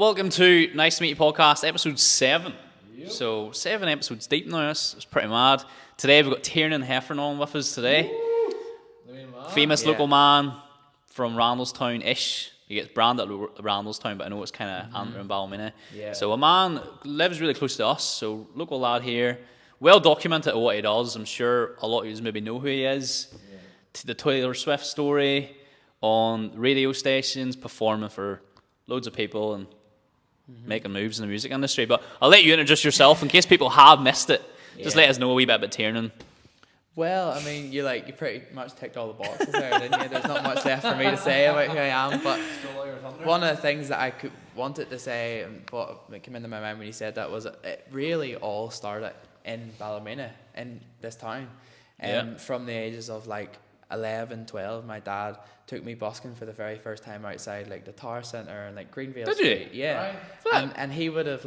Welcome to Nice to Meet You podcast, episode 7. Yep. So 7 episodes deep now. It's pretty mad. Today we've got Tiernán and Heffron on with us today. Famous local man from Randallstown-ish. He gets branded Randallstown, but I know it's kind of Antrim and Ballymena. Yeah. So a man lives really close to us. So local lad here, well documented at what he does. I'm sure a lot of you maybe know who he is. Yeah. The Taylor Swift story on radio stations, performing for loads of people and making moves in the music industry. But I'll let you introduce yourself in case people have missed it. Just let us know a wee bit about Tiernán. Well, I mean, you pretty much ticked all the boxes there, didn't you? There's not much left for me to say about who I am, but one of the things that I wanted to say and what came into my mind when you said that was it really all started in Ballymena, in this town. From the ages of 11, 12, my dad took me busking for the very first time outside the Tower Centre and Greenvale Did Street. you? Yeah. Right. And he would have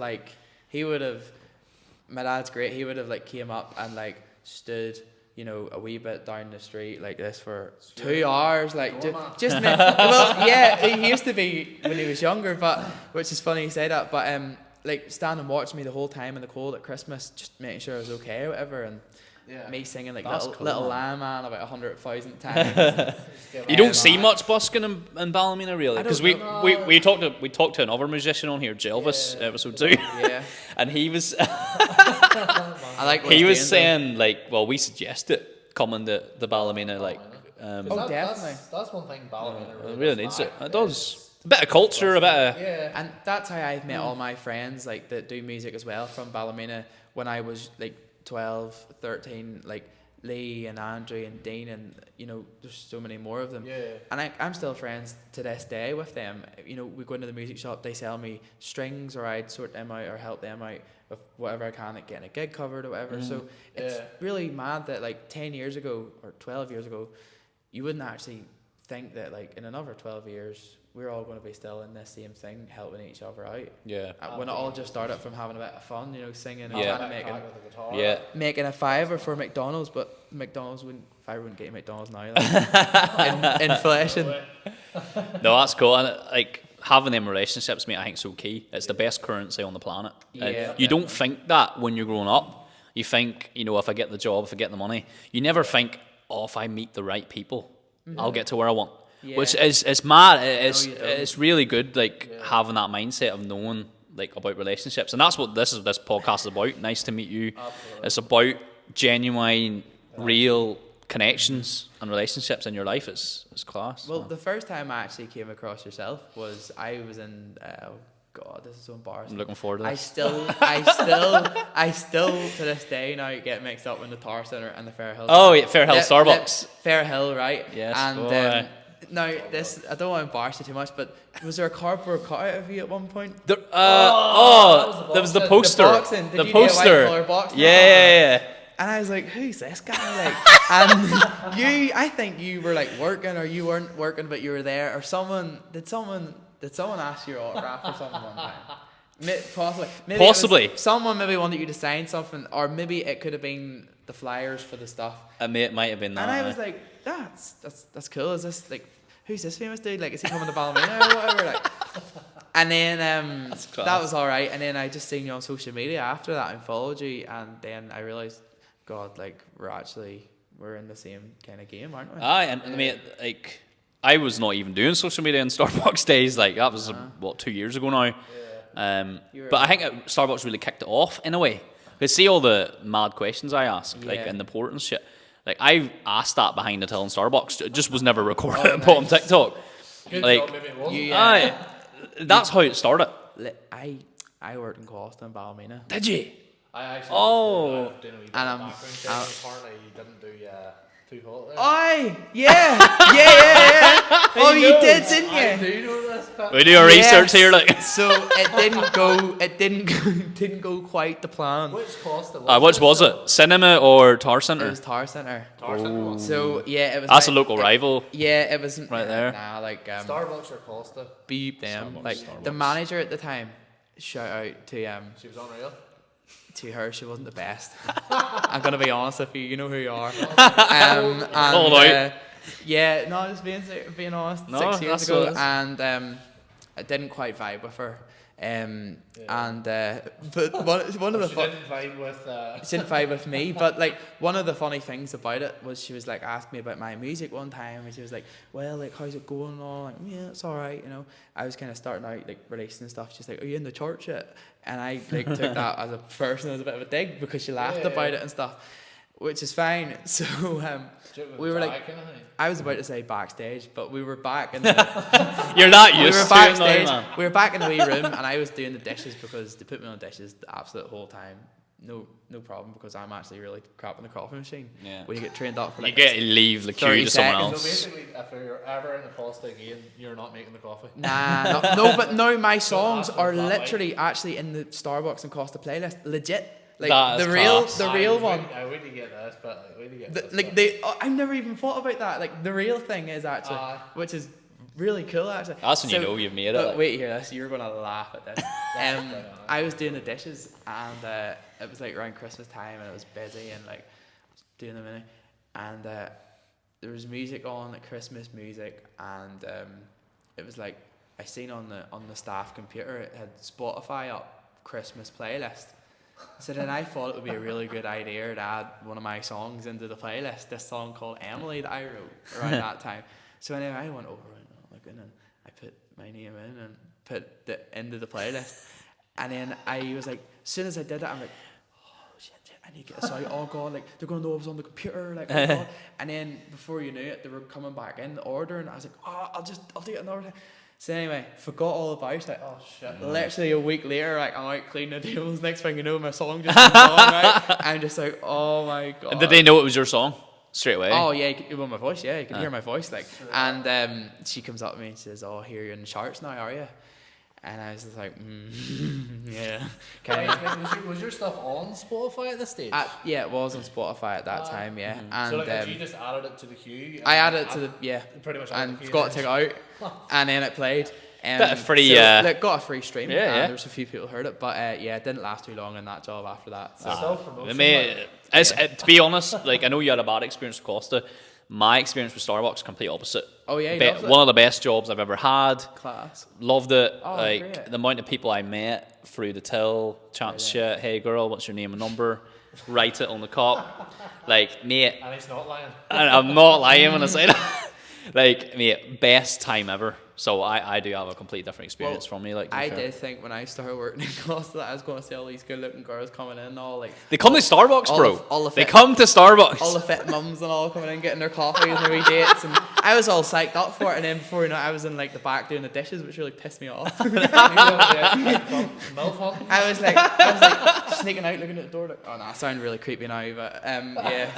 my dad's great, he would have came up and stood, a wee bit down the street like this for 2 hours, just well, yeah, he used to be when he was younger, but which is funny you say that, but stand and watch me the whole time in the cold at Christmas, just making sure I was okay or whatever, and me singing Little Lamb Man about 100,000 times. You don't see much busking in Ballymena really, because we talked to another musician on here, Jelvis, episode 2, and he was he was saying we suggest it coming to the Ballymena definitely. That's one thing Ballymena really needs it. It does. A bit of culture, a bit of... Yeah. And that's how I've met all my friends that do music as well from Ballymena when I was 12, 13, Lee and Andrew and Dean, and there's so many more of them. And I'm still friends to this day with them. We go into the music shop, they sell me strings, or I'd sort them out or help them out with whatever I can, getting a gig covered or whatever. So it's really mad that 10 years ago or 12 years ago, you wouldn't actually think that in another 12 years we're all going to be still in this same thing, helping each other out. Yeah. When it all just started from having a bit of fun, singing and trying to making a fiver for McDonald's, but McDonald's wouldn't get you McDonald's now. Inflation. No, that's cool. And having them relationships, mate, I think is so key. It's the best currency on the planet. You don't think that when you're growing up. You think, if I get the job, if I get the money. You never think, if I meet the right people, I'll get to where I want. Yeah. Which is mad. It's really good, having that mindset of knowing about relationships, and that's what this podcast is about. Nice to meet you. Absolutely. It's about genuine, real connections and relationships in your life. It's class. Well, the first time I actually came across yourself was I was in. God, this is so embarrassing. I'm looking forward to this. I still to this day now get mixed up in the Tower Centre and the Fair Hill. Oh yeah, Fair Hill Starbucks. Fair Hill, right? Yes. And now this, I don't want to embarrass you too much, but was there a cardboard cutout of you at one point? There was the poster. The poster. White box? Yeah. And I was like, who's this guy? And I think you were working, or you weren't working, but you were there, or did someone ask you your autograph or something one time? Possibly. Someone maybe wanted you to sign something, or maybe it could have been the flyers for the stuff. It might have been that. And I was like, that's cool. Is this who's this famous dude? Is he coming to Ballymena or whatever? And then that was all right. And then I just seen you on social media after that and followed you, and then I realized, God, we're in the same kind of game, aren't we? Aye, and I mean, I was not even doing social media in Starbucks days. That was 2 years ago now. Yeah. But I think Starbucks really kicked it off in a way. Because see all the mad questions I ask, in the port and shit. I asked that behind the till in Starbucks. It just was never recorded and put on TikTok. That's how it started. I worked in Costa and Ballymena. Did you? I actually didn't know apparently you didn't do too hot there. Aye, yeah. Oh, you did, didn't you? I do know this. We do our research here, So it didn't go quite the plan. Which Costa? Which was it? Cinema or Tower Centre? It was Tower Centre. Centre. So it was. That's a local rival. Yeah, it wasn't right there. Starbucks or Costa. Beep them. Starbucks. The manager at the time. Shout out to She was unreal. To her, she wasn't the best. I'm gonna be honest with you. You know who you are. Yeah, no, just being honest. 6 years ago, and I didn't quite vibe with her. And but one of the She didn't vibe with. she didn't vibe with me, but like one of the funny things about it was she was like asking me about my music one time, and she was like, well, like, how's it going and all? Like, yeah, it's all right, you know. I was kind of starting out like releasing stuff. She's like, are you in the church yet? And I like took that as a person as a bit of a dig because she laughed about it and stuff, which is fine. So we were like, I was about to say backstage, but we were back in the You're not used to it now, man. We were back in the wee room, and I was doing the dishes because they put me on dishes the absolute whole time. No problem, because I'm actually really crap in the coffee machine. Yeah. When you get trained up for like You get to leave the queue to someone else. So basically, if you're ever in the Costa again, you're not making the coffee. Nah, but no, my songs are literally actually in the Starbucks and Costa playlist, legit. Like That's the real class. one. I really get this, but I really get this. Like I never even thought about that. Like the real thing is actually, which is really cool actually. That's when you know you've made it. But wait here, you're gonna laugh at this. I was doing the dishes, and it was like around Christmas time, and it was busy, and like doing the menu, and there was music on, like Christmas music, and it was like I seen on the staff computer it had Spotify up Christmas playlist. So then I thought it would be a really good idea to add one of my songs into the playlist, this song called Emily that I wrote around that time. So anyway, I went over and I put my name in and put it into the playlist. And then I was like, as soon as I did that, I'm like, oh shit, I need to get this out. Oh god, like they're gonna know I was on the computer, like oh god. And then before you knew it, they were coming back in the order, and I was like, oh, I'll do it another time. So anyway, forgot all about it. Oh shit. Literally a week later, like I'm out cleaning the tables. Next thing you know, my song just comes on, right? I'm just like, oh my god. And did they know it was your song straight away? Oh yeah, well, my voice, yeah, you can hear my voice, like. And she comes up to me and says, "Oh, here you're in the charts now, are you?" And I was just like, yeah. Was your stuff on Spotify at this stage? Yeah, it was on Spotify at that time, yeah. And so like, you just added it to the queue? I added it to the pretty much. and forgot to take it out, and then it played. Bit of free, so, got a free stream. Yeah. There was a few people heard it, but it didn't last too long in that job after that. So. To be honest, like I know you had a bad experience with Costa. My experience with Starbucks, complete opposite. Oh yeah, one of the best jobs I've ever had. Class. Loved it. Oh, like great. the amount of people I met through the till, chatting shit. Hey girl, what's your name and number? Write it on the cup. Like mate. And he's not lying. And I'm not lying when I say that. Like mate, best time ever. So I do have a complete different experience from me. Like I did think when I started working in Costa that I was going to see all these good looking girls coming in, all like they come to Starbucks, bro. They fit, come to Starbucks. All the fit mums and all coming in, getting their coffees and their wee dates, and I was all psyched up for it. And then before you know it, I was in like the back doing the dishes, which really pissed me off. I was like sneaking out, looking at the door, like, oh no, I sound really creepy now, but yeah.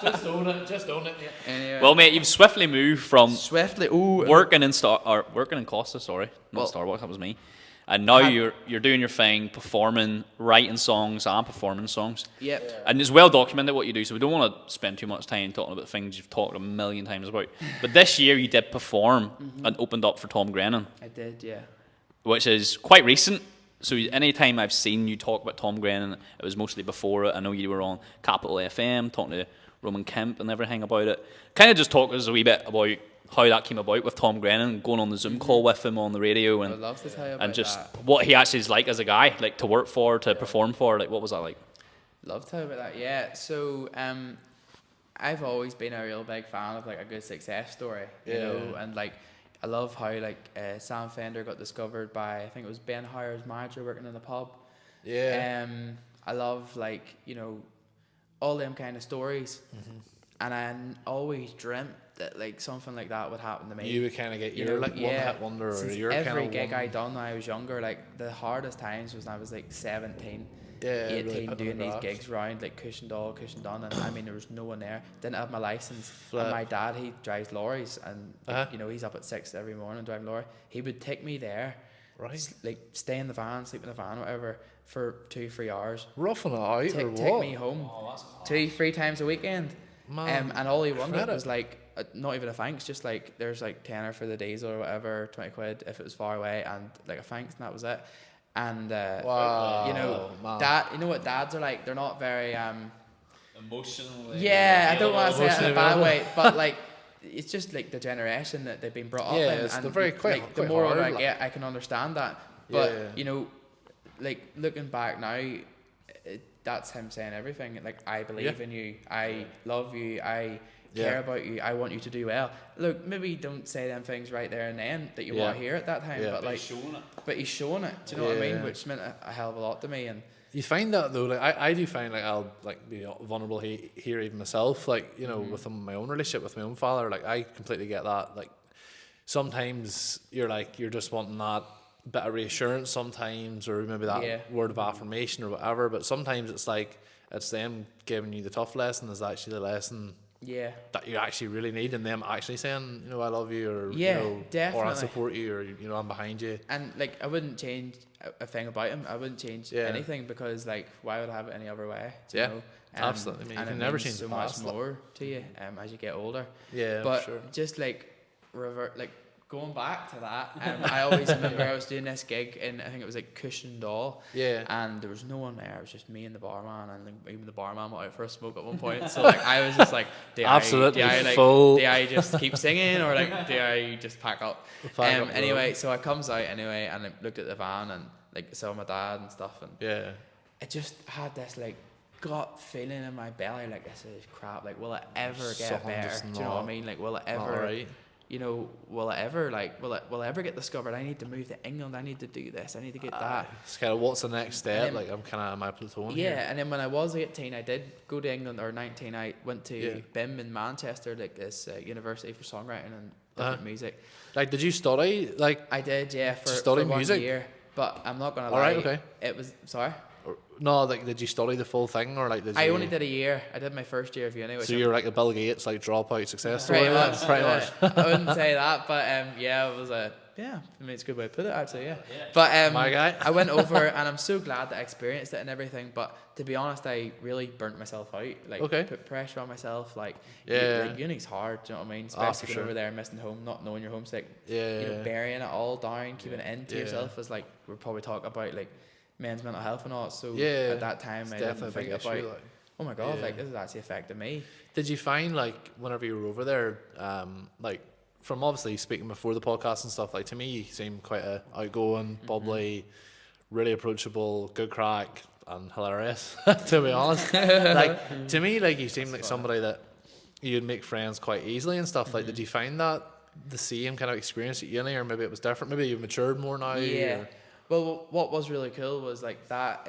Just own it, yeah. Anyway. Well, mate, you've swiftly moved from working in Costa, sorry, not Starbucks, that was me. And now you're doing your thing, performing, writing songs and performing songs. Yep. And it's well documented what you do, so we don't want to spend too much time talking about things you've talked a million times about. But this year you did perform and opened up for Tom Grennan. I did, yeah. Which is quite recent. So any time I've seen you talk about Tom Grennan, it was mostly before it. I know you were on Capital FM talking to Roman Kemp and everything about it. Kind of just talk to us a wee bit about how that came about with Tom Grennan, going on the Zoom call with him on the radio, and I'd love to tell you about and just that. what he actually is like as a guy, like to work for, to perform for. Like, what was that like? Love to tell you about that. Yeah. So I've always been a real big fan of like a good success story, you know, and like I love how like Sam Fender got discovered by, I think it was Ben Howard's manager working in the pub. Yeah. I love like, you know, all them kind of stories, and I always dreamt that like something like that would happen to me. You would kind of get your like one hit wonder, or your every gig I done when I was younger. Like the hardest times was when I was like 17, 18, really doing these gigs around like Cushendall, and I mean there was no one there. Didn't have my license. And my dad, he drives lorries, and like, you know, he's up at 6 every morning driving lorry. He would take me there, right? Like stay in the van, sleep in the van, whatever, for 2-3 hours. Roughing it out, take me home 2-3 times a weekend. Man, and all he wanted was like not even a thanks, just like there's like tenner for the diesel or whatever, 20 quid if it was far away, and like a thanks, and that was it. And you know, dad, you know what dads are like, they're not very emotionally. Yeah, I don't want to say it in a bad way, but like it's just like the generation that they've been brought up in, and very quick. Like, the more older I get, I can understand that. But you know, like looking back now, that's him saying everything. Like, I believe in you, I love you, I care about you, I want you to do well. Look, maybe don't say them things right there and then that you want to hear at that time, but like, he's showing it. Do you know what I mean? Which meant a hell of a lot to me. And you find that though, like I do find like I'll like be vulnerable here even myself, like, you know, with my own relationship with my own father, like I completely get that. Like sometimes you're just wanting that bit of reassurance sometimes, or maybe that word of affirmation or whatever, but sometimes it's like it's them giving you the tough lesson is actually the lesson that you actually really need, and them actually saying, you know, I love you, or you know, definitely, or I support you, or you know, I'm behind you. And like, I wouldn't change a thing about him. I wouldn't change anything, because like, why would I have it any other way? Do you know? Absolutely. I mean, and you can it never means change so the past, much more to you as you get older. But just like going back to that, I always remember I was doing this gig in, I think it was like Cushendall, and there was no one there. It was just me and the barman, and like, even the barman went out for a smoke at one point. So like, I was just like, do I just keep singing, or like do I just pack up? Anyway, so I comes out anyway, and I looked at the van and like saw my dad and stuff, and it just had this like gut feeling in my belly, like, this is crap. Like, will it ever get better? Do you know what I mean? Like, will it ever? You know, will it ever will I ever get discovered? I need to move to England. I need to do this. I need to get that. It's kind of, what's the next step? Then, like, I'm kind of at my plateau here. And then when I was 18, I did go to England, or 19. I went to BIM in Manchester, like this university for songwriting and different music. Like, did you study? Like, I did, for 1 music? year. But I'm not gonna lie. It was No, like, did you study the full thing, or like, I only did a year. I did my first year of uni. So you're like a Bill Gates, like, dropout success story? Pretty much. I wouldn't say that, but it was I mean, it's a good way to put it, actually, But my guy. I went over, and I'm so glad that I experienced it and everything, but to be honest, I really burnt myself out. Like, put pressure on myself. Like, like, uni's hard, do you know what I mean? Especially going over there, missing home, not knowing you're homesick. You know, burying it all down, keeping it into yourself, is like, we're probably talking about like men's mental health and all. So at that time, I didn't think about, oh my god, like, this is actually affecting me. Did you find, like, whenever you were over there, like, from obviously speaking before the podcast and stuff, like, to me you seem quite a outgoing, bubbly, really approachable, good crack, and hilarious, to be honest. Like, to me, like, you seem like somebody that you'd make friends quite easily and stuff. Like, did you find that the same kind of experience at uni, or maybe it was different? Maybe you've matured more now? Or? Well, what was really cool was, like, that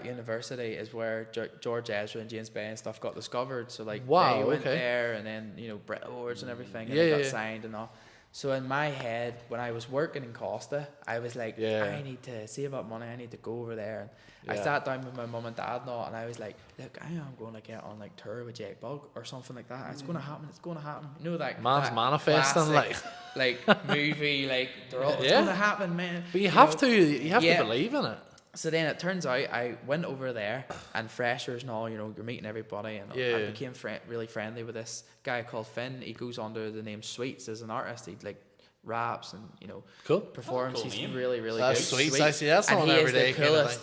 university is where George Ezra and James Bay and stuff got discovered. So, like, they went there, and then, you know, Brit Awards and everything, and they got signed and all. So in my head, when I was working in Costa, I was like, I need to save up money. I need to go over there. And I sat down with my mum and dad and all, and I was like, look, I am going to get on like tour with Jake Bug or something like that. It's going to happen. It's going to happen. You know, like, man's manifesting, like movie, like, they're all, it's going to happen, man. But you have to believe in it. So then it turns out I went over there, and freshers and all, you know, you're meeting everybody, and I became really friendly with this guy called Finn. He goes under the name Sweets as an artist. He like raps and, you know, performs. He's really, really good. Sweets. Actually, that's not every day.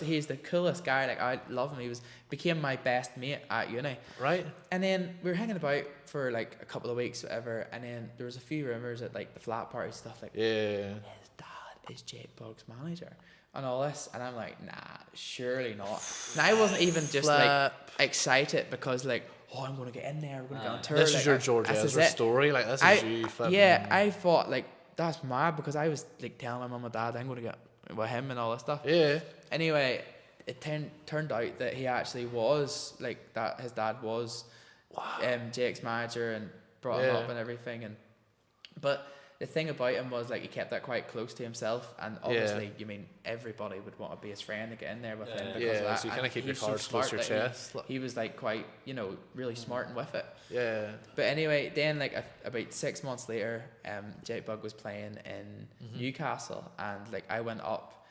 He's the coolest guy. Like, I love him. He became my best mate at uni. Right. And then we were hanging about for like a couple of weeks, whatever. And then there was a few rumors at like the flat party stuff, like, his dad is Jake Bug's manager and all this, and I'm like, nah, surely not. And I wasn't even just like excited because, like, oh, I'm going to get in there, we're going to get on tour. This is your George Ezra story, like, this is you flipping. Yeah, I thought, like, that's mad, because I was like telling my mum and dad I'm going to get with him and all that stuff. Yeah. Anyway, it turned out that he actually was like that. His dad was Jake's manager and brought him up and everything. But the thing about him was, like, he kept that quite close to himself, and obviously, you mean, everybody would want to be his friend and get in there with him because of that. So you kind of keep your cards close to your chest. He was like quite, you know, really smart and with it. Yeah. But anyway, then like about 6 months later, Jake Bug was playing in Newcastle, and like I went up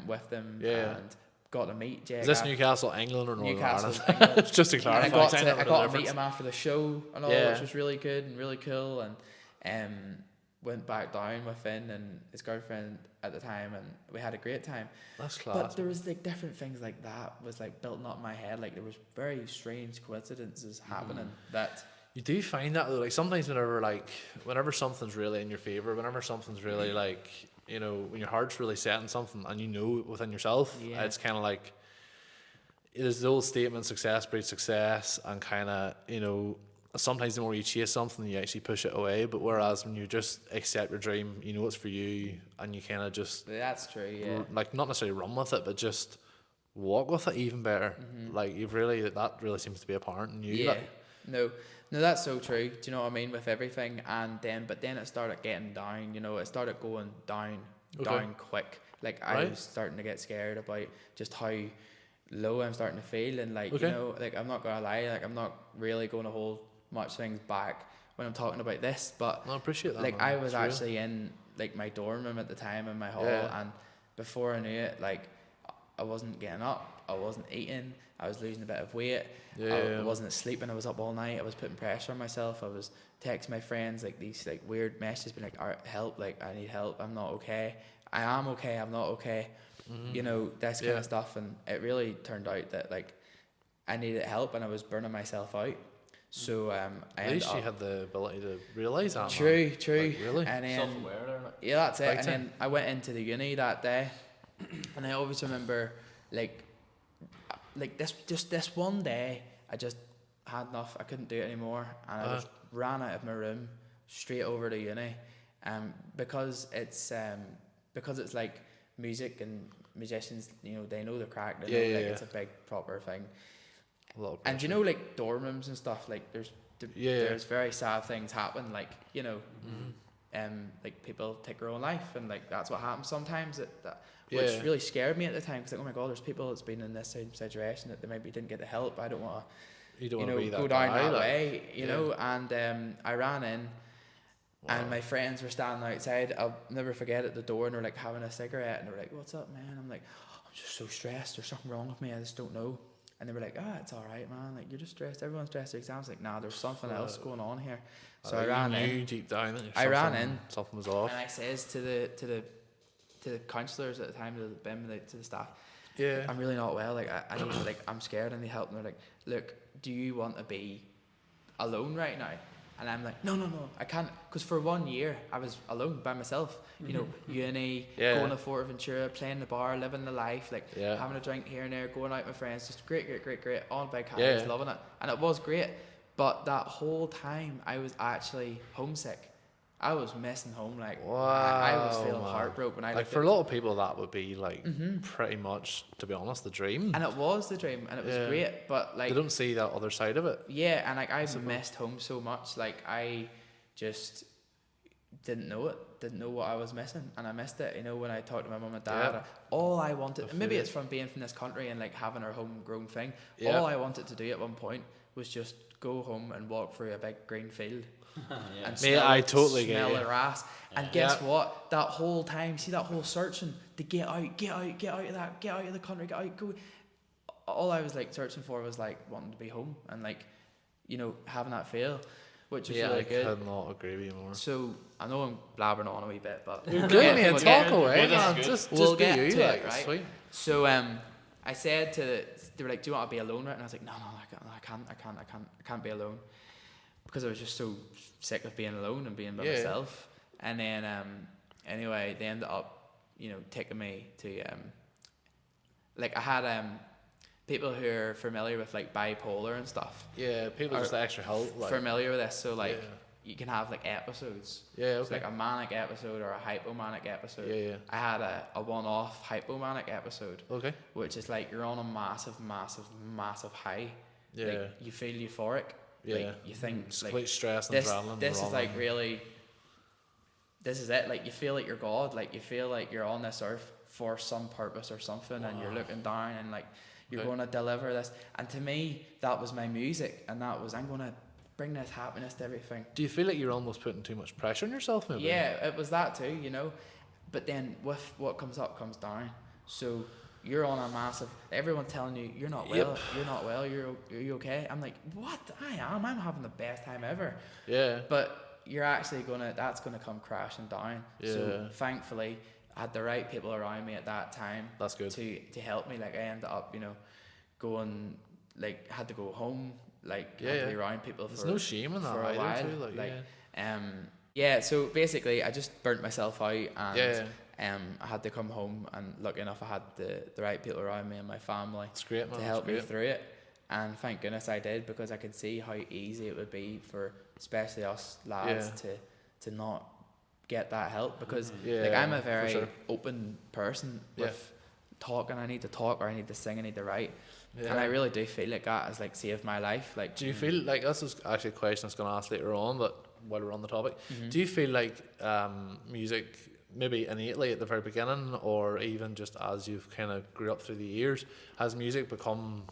with them and got to meet Jake. Is this Newcastle, England, or Northern Ireland? England. Just to clarify. And I got to meet him after the show and all, which was really good and really cool, and went back down with Finn and his girlfriend at the time, and we had a great time. That's class. But there was like different things like that was like building up in my head. Like, there was very strange coincidences happening that. You do find that though, like sometimes whenever something's really in your favor, whenever something's really like you know, when your heart's really set on something and you know within yourself, it's kind of like, there's the old statement, success breeds success, and kind of, you know, sometimes the more you chase something, you actually push it away. But whereas when you just accept your dream, you know it's for you, and you kind of just, that's true, like, not necessarily run with it, but just walk with it even better. Like, you've really, that really seems to be apparent in you. Yeah. Like, No, that's so true. Do you know what I mean, with everything? And then, but then it started getting down. You know, it started going down quick. Like, I was starting to get scared about just how low I'm starting to feel, and like, you know, like, I'm not gonna lie, like, I'm not really going to hold much things back when I'm talking about this, but I appreciate that, like, man. I was actually in like my dorm room at the time in my hall, and before I knew it, like, I wasn't getting up, I wasn't eating, I was losing a bit of weight, I wasn't sleeping, I was up all night, I was putting pressure on myself, I was texting my friends like these like weird messages being like, help, like, I need help, I'm not okay, I am okay, I'm not okay, you know, this kind of stuff. And it really turned out that like I needed help and I was burning myself out. So at least you had the ability to realise that. True. Like, really? And then, Self-aware there, like. yeah, that's it. Right, And then I went into the uni that day, and I always remember like this one day I just had enough. I couldn't do it anymore, and I just ran out of my room straight over to uni, because it's like music and musicians, you know, they know the crack. They know it's a big proper thing. And you know, like dorm rooms and stuff, like there's very sad things happen, like, you know, like people take their own life, and like that's what happens sometimes. Which really scared me at the time, because like, oh my god, there's people that's been in this same situation that they maybe didn't get the help. I don't want to, go down that way, you know. And I ran in. Wow. And my friends were standing outside. I'll never forget, at the door, and they're like having a cigarette, and they're like, "What's up, man?" I'm like, "I'm just so stressed. There's something wrong with me. I just don't know." And they were like, "It's all right, man. Like, you're just stressed. Everyone's stressed. Exams." Like, nah, there's something else going on here. So I ran in. Deep down, I ran in. Something was off. And I says to the counsellors at the time, to the BIM, to the staff, I'm really not well. Like, I need, like, I'm scared. I need help. And they're like, "Look, do you want to be alone right now?" And I'm like, no, I can't, because for 1 year I was alone by myself. You know, uni, going to Forteventura, playing the bar, living the life, like having a drink here and there, going out with my friends, just great, on big holidays, loving it, and it was great. But that whole time I was actually homesick. I was missing home. Like, wow, I was feeling heartbroken. When I for a lot of people, that would be like pretty much, to be honest, the dream. And it was the dream, and it was great. But like, they don't see that other side of it. Yeah, and like, I missed home so much. Like, I just didn't know it. Didn't know what I was missing, and I missed it. You know, when I talked to my mum and dad, all I wanted, and maybe it's from being from this country and like having our homegrown thing. All I wanted to do at one point was just go home and walk through a big green field. And I totally smell get their ass. And guess what? That whole time, see that whole searching to get out of that, get out of the country, get out, go. All I was like searching for was like wanting to be home and like, you know, having that feel, which was really good. I could not agree with you more. So I know I'm blabbering on a wee bit, but you're good, man. Talk away, man. We'll get to it, right? Sweet. So I said they were like, "Do you want to be alone?" Right? And I was like, "No, I can't be alone." Because I was just so sick of being alone and being by myself. And then anyway, they ended up, you know, taking me to like, I had people who are familiar with like bipolar and stuff. Yeah, people just extra help. Like, familiar with this, so like you can have like episodes. Yeah, okay. It's like a manic episode or a hypomanic episode. Yeah. I had a one-off hypomanic episode. Okay. Which is like you're on a massive high. Yeah. Like, you feel euphoric. Yeah. Like, you think like stress and adrenaline. This is like really. This is it. Like, you feel like you're God. Like, you feel like you're on this earth for some purpose or something, and you're looking down and like you're going to deliver this. And to me, that was my music, and that was, I'm going to bring this happiness to everything. Do you feel like you're almost putting too much pressure on yourself, maybe? Yeah, it was that too, you know. But then with what comes up comes down. So you're on a massive, everyone's telling you you're not well, you're not well, are you okay? I'm like, what? I'm having the best time ever. Yeah. But you're actually that's gonna come crashing down. Yeah. So thankfully I had the right people around me at that time. That's good. To help me. Like, I ended up, you know, going, like, had to go home, like, had to be around people. There's no shame in that either too, so basically I just burnt myself out, and I had to come home, and lucky enough I had the right people around me and my family It's great, man. to help me through it. And thank goodness I did, because I could see how easy it would be for especially us lads to not get that help, because like I'm a very open person with talking. I need to talk, or I need to sing, I need to write, and I really do feel like that has like saved my life. Like, do you feel like, this is actually a question I was going to ask later on, but while we're on the topic, do you feel like music, maybe innately at the very beginning, or even just as you've kind of grew up through the years, has music become,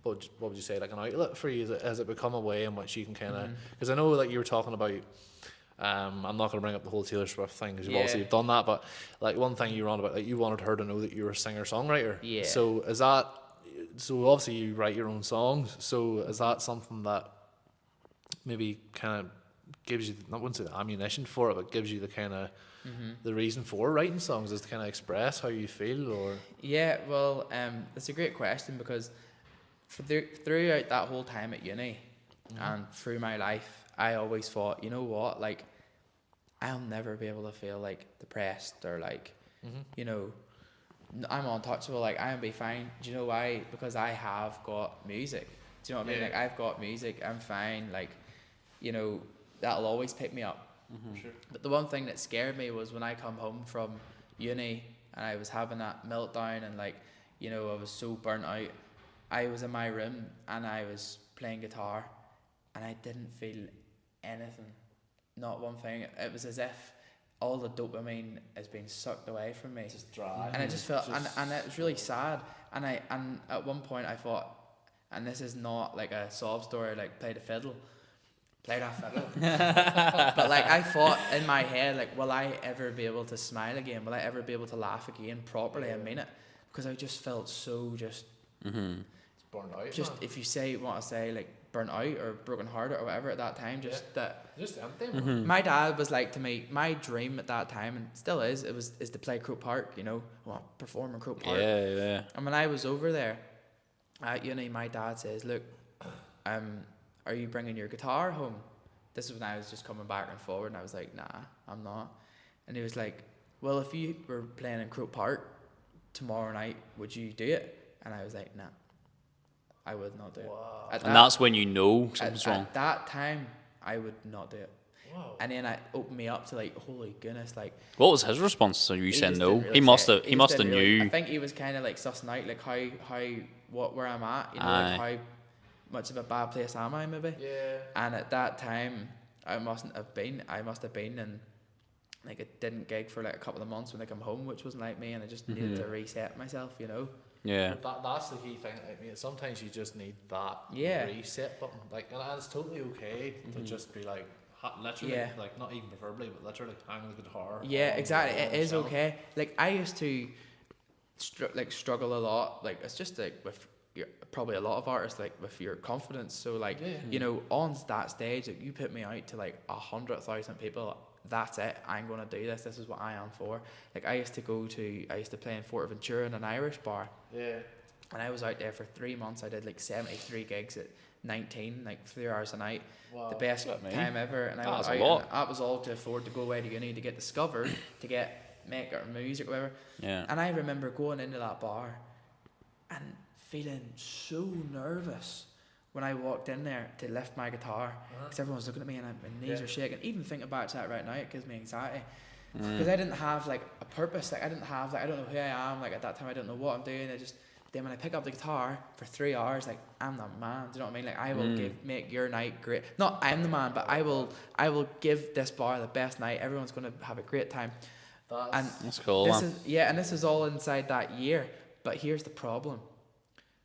what would you say, like an outlet for you? Has it become a way in which you can kind of, because I know like you were talking about, I'm not going to bring up the whole Taylor Swift thing, because you've done that, but like one thing you were on about, like you wanted her to know that you were a singer-songwriter. Yeah. So is that, so obviously you write your own songs, so is that something that maybe kind of gives you, I wouldn't say the ammunition for it, but gives you the kind of the reason for writing songs, is to kind of express how you feel? Or yeah, well, that's a great question, because throughout that whole time at uni and through my life, I always thought, you know what, like I'll never be able to feel like depressed, or like you know, I'm untouchable, like I'll be fine. Do you know why? Because I have got music. Do you know what I mean? Like I've got music, I'm fine. Like, you know, that'll always pick me up. Sure. But the one thing that scared me was when I come home from uni and I was having that meltdown, and like, you know, I was so burnt out. I was in my room and I was playing guitar, and I didn't feel anything, not one thing. It was as if all the dopamine has been sucked away from me. Just dry. And I just felt, and it was really sad. And at one point I thought, and this is not like a sob story, like play that fiddle. But like I thought in my head, like, will I ever be able to smile again? Will I ever be able to laugh again properly? I mean it, because I just felt so just burnt out. Just man. if you want to say like burnt out or broken hearted or whatever at that time, just empty. My dad was like to me, my dream at that time, and still is to play Croke Park, you know, perform in Croke Park. Yeah. And when I was over there at uni, my dad says, look, are you bringing your guitar home? This is when I was just coming back and forward, and I was like, nah, I'm not. And he was like, well, if you were playing in Croke Park tomorrow night, would you do it? And I was like, nah, I would not do it. And that's when you know something's wrong. At that time, I would not do it. Wow. And then it opened me up to like, holy goodness, like. What was his response? So you said no. Really he must have knew. I think he was kind of like sussing out like where I'm at, you know, like how much of a bad place am I maybe. Yeah. And at that time, I must have been, and like it didn't gig for like a couple of months when I come home, which wasn't like me, and I just needed to reset myself, you know. Yeah. That's the key thing. I mean, sometimes you just need that reset button. Like, and it's totally okay to just be like, literally, like not even preferably, but literally hang the guitar. Yeah, exactly. It is okay. Like I used to struggle a lot. Like it's just like with probably a lot of artists, like with your confidence. So like you know, on that stage, like you put me out to like 100,000 people. That's it. I'm gonna do this. This is what I am for. Like I used to play in Forteventura in an Irish bar. Yeah. And I was out there for 3 months. I did like 73 gigs at 19, like 3 hours a night. Wow. The best time ever. And I was out, and that was all to afford to go away to uni, to get discovered, to make our music or whatever. Yeah. And I remember going into that bar and feeling so nervous when I walked in there to lift my guitar, because everyone was looking at me and my knees are shaking. Even thinking back to that right now, it gives me anxiety, because I didn't have like a purpose. Like I didn't have like, I don't know who I am. Like at that time, I don't know what I'm doing. Then when I pick up the guitar for 3 hours, like I'm the man. Do you know what I mean? Like I will make your night great. Not I'm the man, but I will give this bar the best night. Everyone's gonna have a great time. That's cool. This is all inside that year. But here's the problem: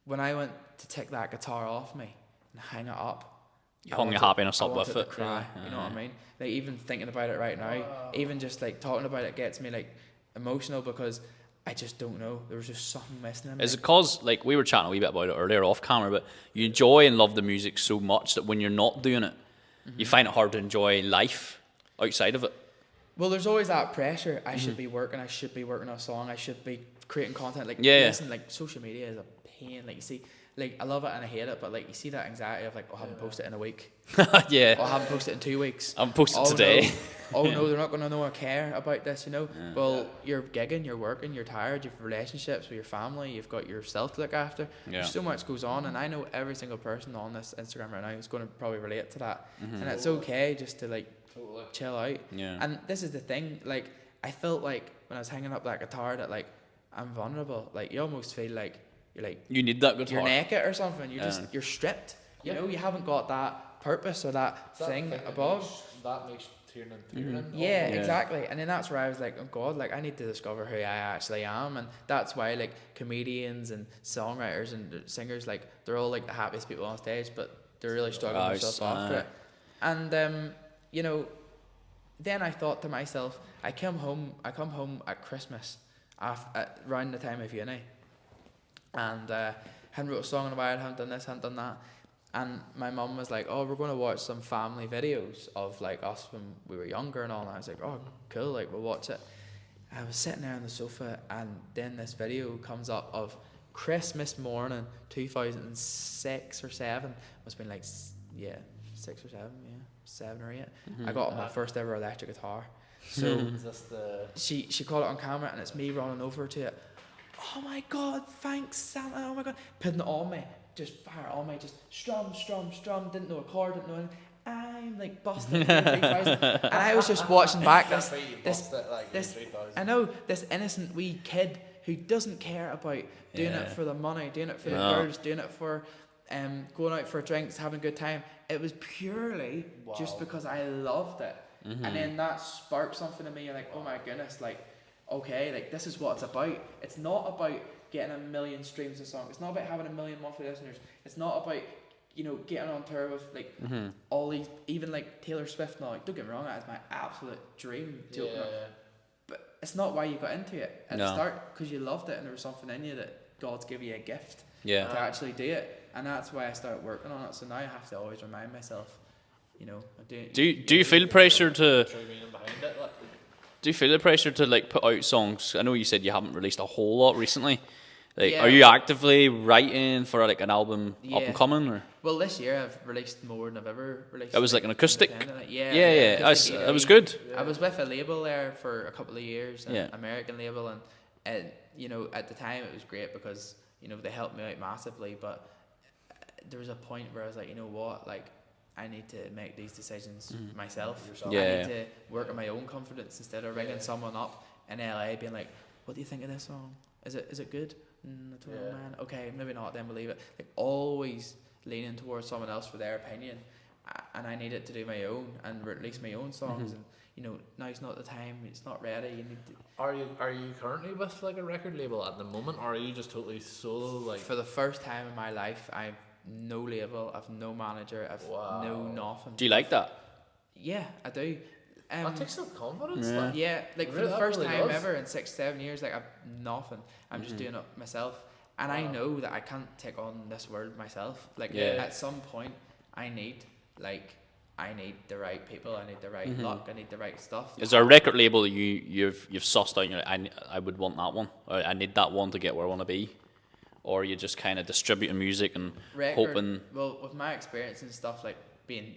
when I went to take that guitar off me and hang it up, you hung your happiness up with it. Cry, you know what I mean? Like even thinking about it right now, even just like talking about it gets me like emotional, because I just don't know. There was just something missing in me. Is it because, like we were chatting a wee bit about it earlier off camera, but you enjoy and love the music so much that when you're not doing it, you find it hard to enjoy life outside of it? Well, there's always that pressure. I should be working. I should be working on a song. I should be creating content. Like listen, like social media is a pain. Like you see, like I love it and I hate it, but like you see that anxiety of like, oh, I haven't posted in a week. Yeah. Oh, I haven't posted in 2 weeks. I'm posted today. No. Oh no, they're not going to know I care about this, you know. Well, you're gigging, you're working, you're tired, you've relationships with your family, you've got yourself to look after. There's so much goes on, and I know every single person on this Instagram right now is going to probably relate to that. And it's okay just to like chill out. Yeah. And this is the thing, like I felt like when I was hanging up that guitar that like I'm vulnerable. Like you almost feel like you're like You need that guitar. you're naked or something. You're stripped. You know, you haven't got that purpose or that thing above. That makes Tiernán. Yeah, exactly. And then that's where I was like, oh God, like I need to discover who I actually am. And that's why like comedians and songwriters and singers, like they're all like the happiest people on stage, but they're really struggling themselves after it. And you know, then I thought to myself, I come home at Christmas around the time of uni, and hadn't wrote a song in a while, hadn't done this, hadn't done that. And my mum was like, oh, we're going to watch some family videos of like us when we were younger and all. And I was like, oh, cool, like we'll watch it. I was sitting there on the sofa, and then this video comes up of Christmas morning 2006 or 7. Must have been like 6 or 7, 7 or 8. I got my first ever electric guitar. So Is this the... she caught it on camera, and it's me running over to it. Oh my God, thanks Santa, oh my God. Putting it on me, just fire on me, just strum, didn't know a chord, didn't know anything. I'm like busting and I was just watching back this I know, this innocent wee kid who doesn't care about doing it for the money, doing it for the girls, doing it for going out for drinks, having a good time. It was purely just because I loved it. And then that sparked something in me, like, oh my goodness, like, okay, like this is what it's about. It's not about getting 1 million streams a song. It's not about having 1 million monthly listeners. It's not about, you know, getting on tour with like all these, even like Taylor Swift now. Like, don't get me wrong, that is my absolute dream to open up. But it's not why you got into it at the start, because you loved it and there was something in you that God's give you a gift to actually do it. And that's why I started working on it. So now I have to always remind myself, you know, Do you feel pressure to? Do you feel the pressure to like put out songs? I know you said you haven't released a whole lot recently. Like, are you actively writing for like an album up and coming, or? Well, this year I've released more than I've ever released. It was like an acoustic. Yeah. It was good. I was with a label there for a couple of years, an American label, and you know, at the time it was great because you know they helped me out massively. But there was a point where I was like, you know what, like, I need to make these decisions myself. I need to work on my own confidence instead of ringing someone up in LA being like, what do you think of this song? Is it good? I don't know, man. Okay, maybe not, then we'll leave it. Like, always leaning towards someone else for their opinion. And I needed to do my own and release my own songs. And you know, now's not the time. It's not ready. You need to. Are you currently with like a record label at the moment, or are you just totally solo? Like, for the first time in my life, I've no label, I've no manager, I've no nothing. Do you like that? Yeah, I do. That takes some confidence. Like for the first time ever in 6-7 years, like I've nothing. I'm just doing it myself, and I know that I can't take on this world myself. Like at some point, I need the right people. I need the right luck. I need the right stuff. Is there a record label that you've sussed out? You're like, I would want that one, or I need that one to get where I want to be, or you just kind of distributing music and hoping. Well, with my experience and stuff, like being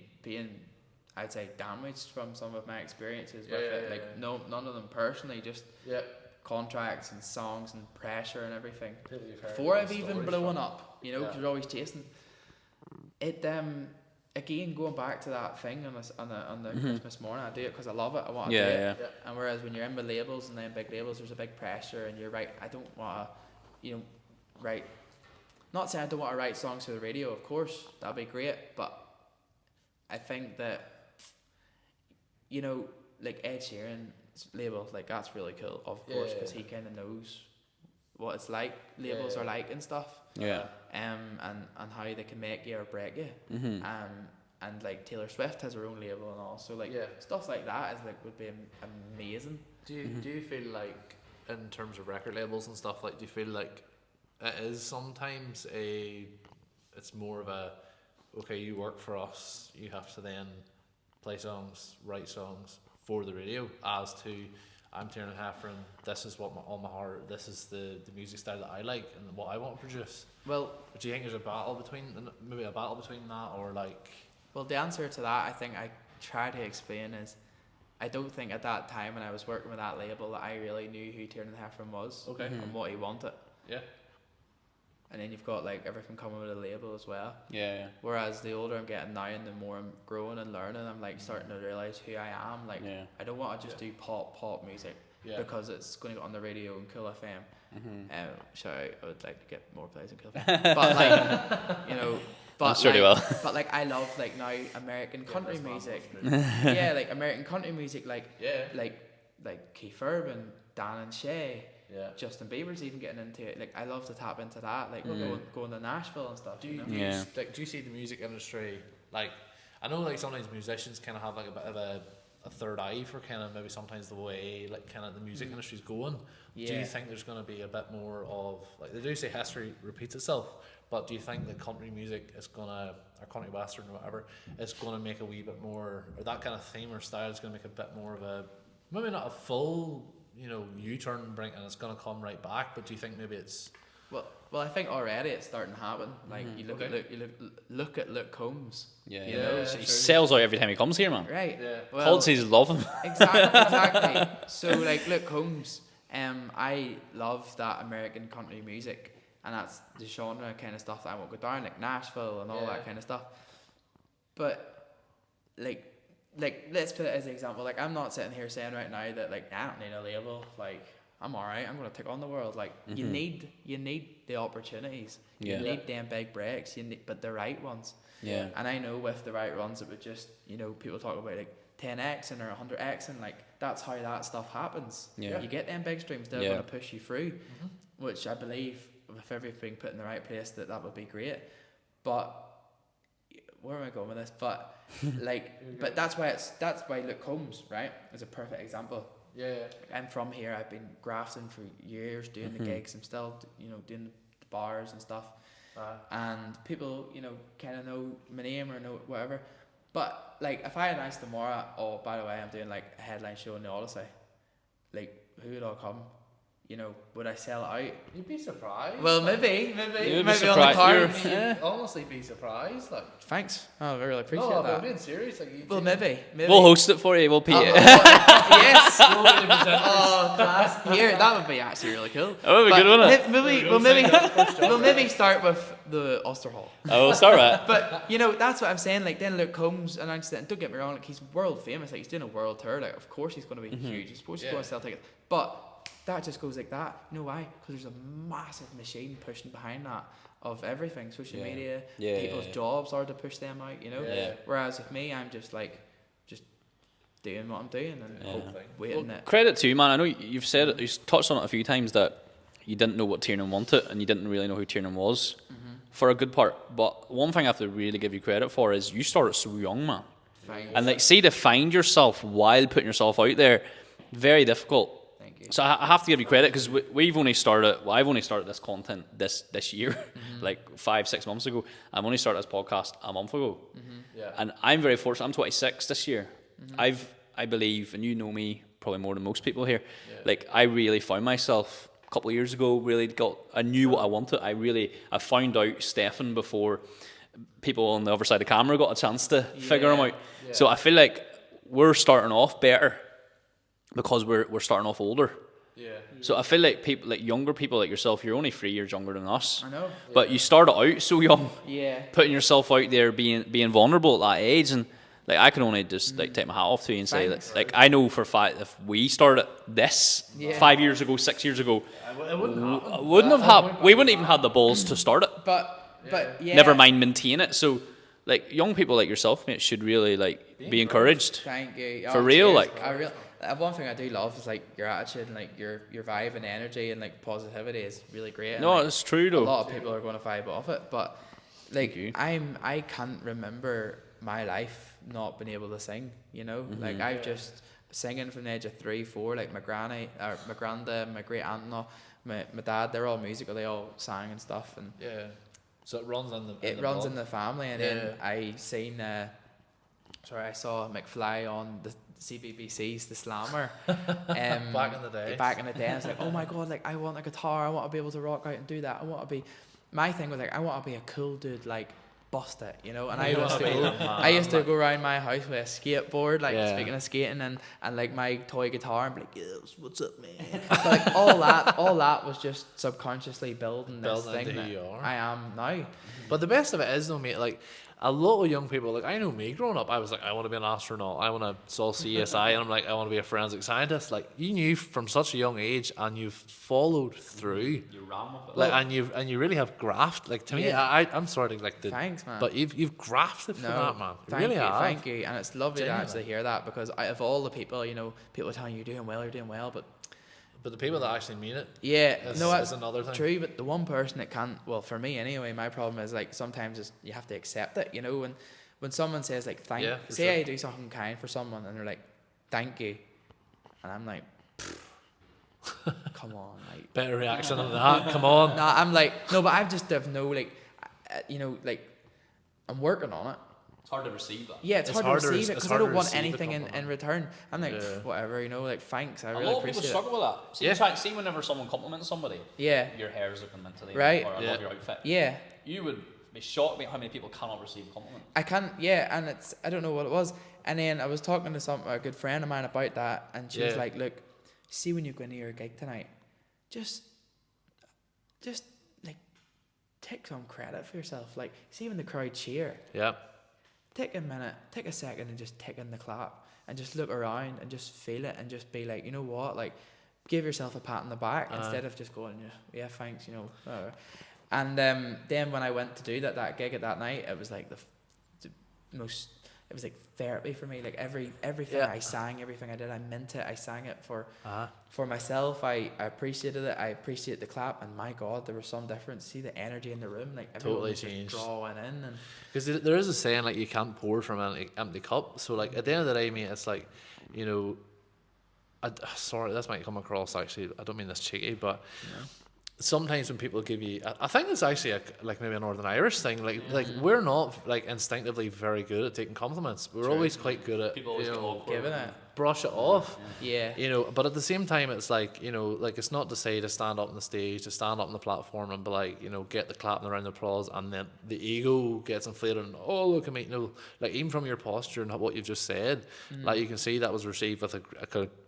I'd say damaged from some of my experiences with it. Like none of them personally, just contracts and songs and pressure and everything. Before I've even blown up, you know, because you're always chasing it. Again, going back to that thing on the Christmas morning, I do it because I love it. I want to do it. And whereas when you're in with labels and then big labels, there's a big pressure, and you're right. I don't want to, write. Not saying I don't want to write songs for the radio. Of course, that'd be great. But I think that, like Ed Sheeran's label, like that's really cool, of course, because he kind of knows what it's like, labels are like and stuff. And how they can make you or break you. And like Taylor Swift has her own label and all, so like stuff like that is like would be amazing. Do you feel like, in terms of record labels and stuff, like do you feel like it is sometimes it's more of a, okay, you work for us, you have to then play songs, write songs for the radio, as to I'm Tiernán Heffron, this is what on my heart, this is the music style that I like and what I want to produce. Well, but do you think there's maybe a battle between that, or like? Well, the answer to that, I think I try to explain is, I don't think at that time when I was working with that label that I really knew who Tiernán Heffron was and what he wanted. Yeah. And then you've got like everything coming with a label as well. Yeah. Whereas the older I'm getting now and the more I'm growing and learning, I'm like starting to realise who I am. Like I don't want to just do pop music because it's going to go on the radio and Cool FM. Sorry, I would like to get more plays in Cool FM. But like, you know, but really like, well. but like I love like now American country music. Yeah, like American country music, like Keith Urban, Dan and Shay. Yeah. Justin Bieber's even getting into it. Like I love to tap into that. Like we're going to Nashville and stuff. Do you see the music industry, like, I know like sometimes musicians kind of have like a bit of a third eye for kind of maybe sometimes the way like kind of the music industry's going. Yeah. Do you think there's going to be a bit more of, like, they do say history repeats itself, but do you think that country music is going to, or country western or whatever, is going to make a wee bit more, or that kind of theme or style is going to make a bit more of a, maybe not a full, you know, U-turn and it's going to come right back, but do you think maybe it's... Well, I think already it's starting to happen. Like you look at Luke Combs. Yeah, you know, he sells out every time he comes here, man. Right. Yeah. Well, Policies love him. Exactly. So like Luke Combs, I love that American country music, and that's the genre kind of stuff that I want to go down, like Nashville and all that kind of stuff. But like let's put it as an example. Like I'm not sitting here saying right now that like I don't need a label. Like I'm alright. I'm gonna take on the world. Like you need the opportunities. You need them big breaks. But the right ones. Yeah. And I know with the right ones, it would just, you know, people talk about like 10x and or 100x, and like that's how that stuff happens. Yeah. You get them big streams. They're gonna push you through, which I believe if everything put in the right place, that would be great. But where am I going with this? But like, but that's why Luke Combs, right, is a perfect example. Yeah. I'm from here. I've been grafting for years, doing the gigs. I'm still, you know, doing the bars and stuff. And people, you know, kind of know my name or know whatever. But like, if I announced tomorrow, oh, by the way, I'm doing like a headline show in the Odyssey, like, who would all come? You know, would I sell it out? You'd be surprised. Well, maybe on the cards. You'd honestly be surprised. Like, thanks. Oh, I really appreciate that. No, I'm being serious. Like, well, maybe. We'll host it for you. We'll pay it. Yes. Oh, class. Here, that would be actually really cool. That would be good, wouldn't it? We'll maybe start with the Ulster Hall. Oh, we'll start with it. But you know, that's what I'm saying. Like then Luke Combs announced it. And don't get me wrong, like he's world famous. Like he's doing a world tour. Like of course he's going to be huge. He's supposed to go and sell tickets. But that just goes like that. You know why? Because there's a massive machine pushing behind that of everything. Social media, people's jobs are to push them out, you know? Whereas with me, I'm just like, just doing what I'm doing and waiting it. Credit to you, man. I know you've said it, you've touched on it a few times that you didn't know what Tiernán wanted and you didn't really know who Tiernán was for a good part. But one thing I have to really give you credit for is you started so young, man. And like, see, to find yourself while putting yourself out there, very difficult. So I have to give you credit because we've only started. Well, I've only started this content this year, like 5-6 months ago. I've only started this podcast a month ago, and I'm very fortunate. I'm 26 this year. I believe, and you know me probably more than most people here. Like I really found myself a couple of years ago. I knew what I wanted. I found out Stefan before people on the other side of the camera got a chance to figure him out. So I feel like we're starting off better. Because we're starting off older. So I feel like people, like younger people like yourself, you're only 3 years younger than us. I know. But you started out so young. Putting yourself out there, being vulnerable at that age, and like I can only just like take my hat off to you and say that, like, I know for a fact if we started this 5 years ago, 6 years ago, it wouldn't have happened. We wouldn't even have the balls to start it. But never mind maintain it. So like young people like yourself, mate, should really like be encouraged. Thank you. For real, like. One thing I do love is like your attitude and like your vibe and energy and like positivity is really great. No, like, it's true though. A lot of people are going to vibe off it, but like I can't remember my life not being able to sing. You know, like I've just singing from the age of 3, 4. Like my granny, or my granda, my great aunt, and all, my dad. They're all musical. They all sang and stuff. And so it runs in the. It runs in the family, and then I saw McFly on CBBC's The Slammer. Back in the day. Back in the day, I was like, oh my god, like I want a guitar. I want to be able to rock out and do that. I want to be. My thing was like, I want to be a cool dude, like bust it, you know. And I used to go around my house with a skateboard, like speaking of skating, and like my toy guitar, and be like, yes, what's up, man? But like all that was just subconsciously building this thing that I am now. But the best of it is though, mate, like a lot of young people, like I know me growing up, I was like, I want to be an astronaut, I want to solve CSI, and I'm like, I want to be a forensic scientist. Like you knew from such a young age, and you've followed through. You ran with it. Like, and you really have grafted. Like to me, I'm sorry to like the. Thanks, man. But you've grafted for that, man. You really have. Thank you, and it's lovely to actually hear that, because of all the people, you know, people telling you you're doing well, but the people that actually mean it, that's another thing. True, but the one person that can't, well, for me anyway, my problem is like sometimes you have to accept it, you know, when someone says like I do something kind for someone and they're like, thank you, and I'm like, come on, like better reaction than that. Come on. No, I'm like, no, but I've just have no like, you know, like I'm working on it. It's hard to receive that. Yeah, it's hard to receive it because I don't want anything in return. I'm like, whatever, you know, like thanks. I really appreciate it. A lot of people struggle with that. See whenever someone compliments somebody, your hair is looking mentally, right? Or I love your outfit. Yeah. You would be shocked at how many people cannot receive compliments. I can't, and I don't know what it was. And then I was talking to a good friend of mine about that, and she was like, look, see when you go into your gig tonight, just like take some credit for yourself. Like, see when the crowd cheer. Yeah. Take a minute, take a second, and just take in the clap, and just look around and just feel it, and just be like, you know what, like, give yourself a pat on the back instead of just going, yeah, thanks, you know. Whatever. And then when I went to do that gig at that night, it was like the most. It was like therapy for me. Like everything I sang, everything I did, I meant it. I sang it for myself. I appreciated it. I appreciate the clap, and my God, there was some difference. See the energy in the room, like everyone totally was changed. Just drawing in, and because there is a saying like you can't pour from an empty cup. So like at the end of the day, mate, it's like, you know, sorry, this might come across actually. I don't mean this cheeky, but. Sometimes when people give you, I think it's actually like maybe a Northern Irish thing. Like we're not like instinctively very good at taking compliments. We're always quite good at people always giving it, brush it off. Yeah. You know, but at the same time, it's like, you know, like it's not to say to stand up on the stage, to stand up on the platform and be like, you know, get the clapping around the applause, and then the ego gets inflated and look at me. No, like even from your posture and what you've just said, like you can see that was received with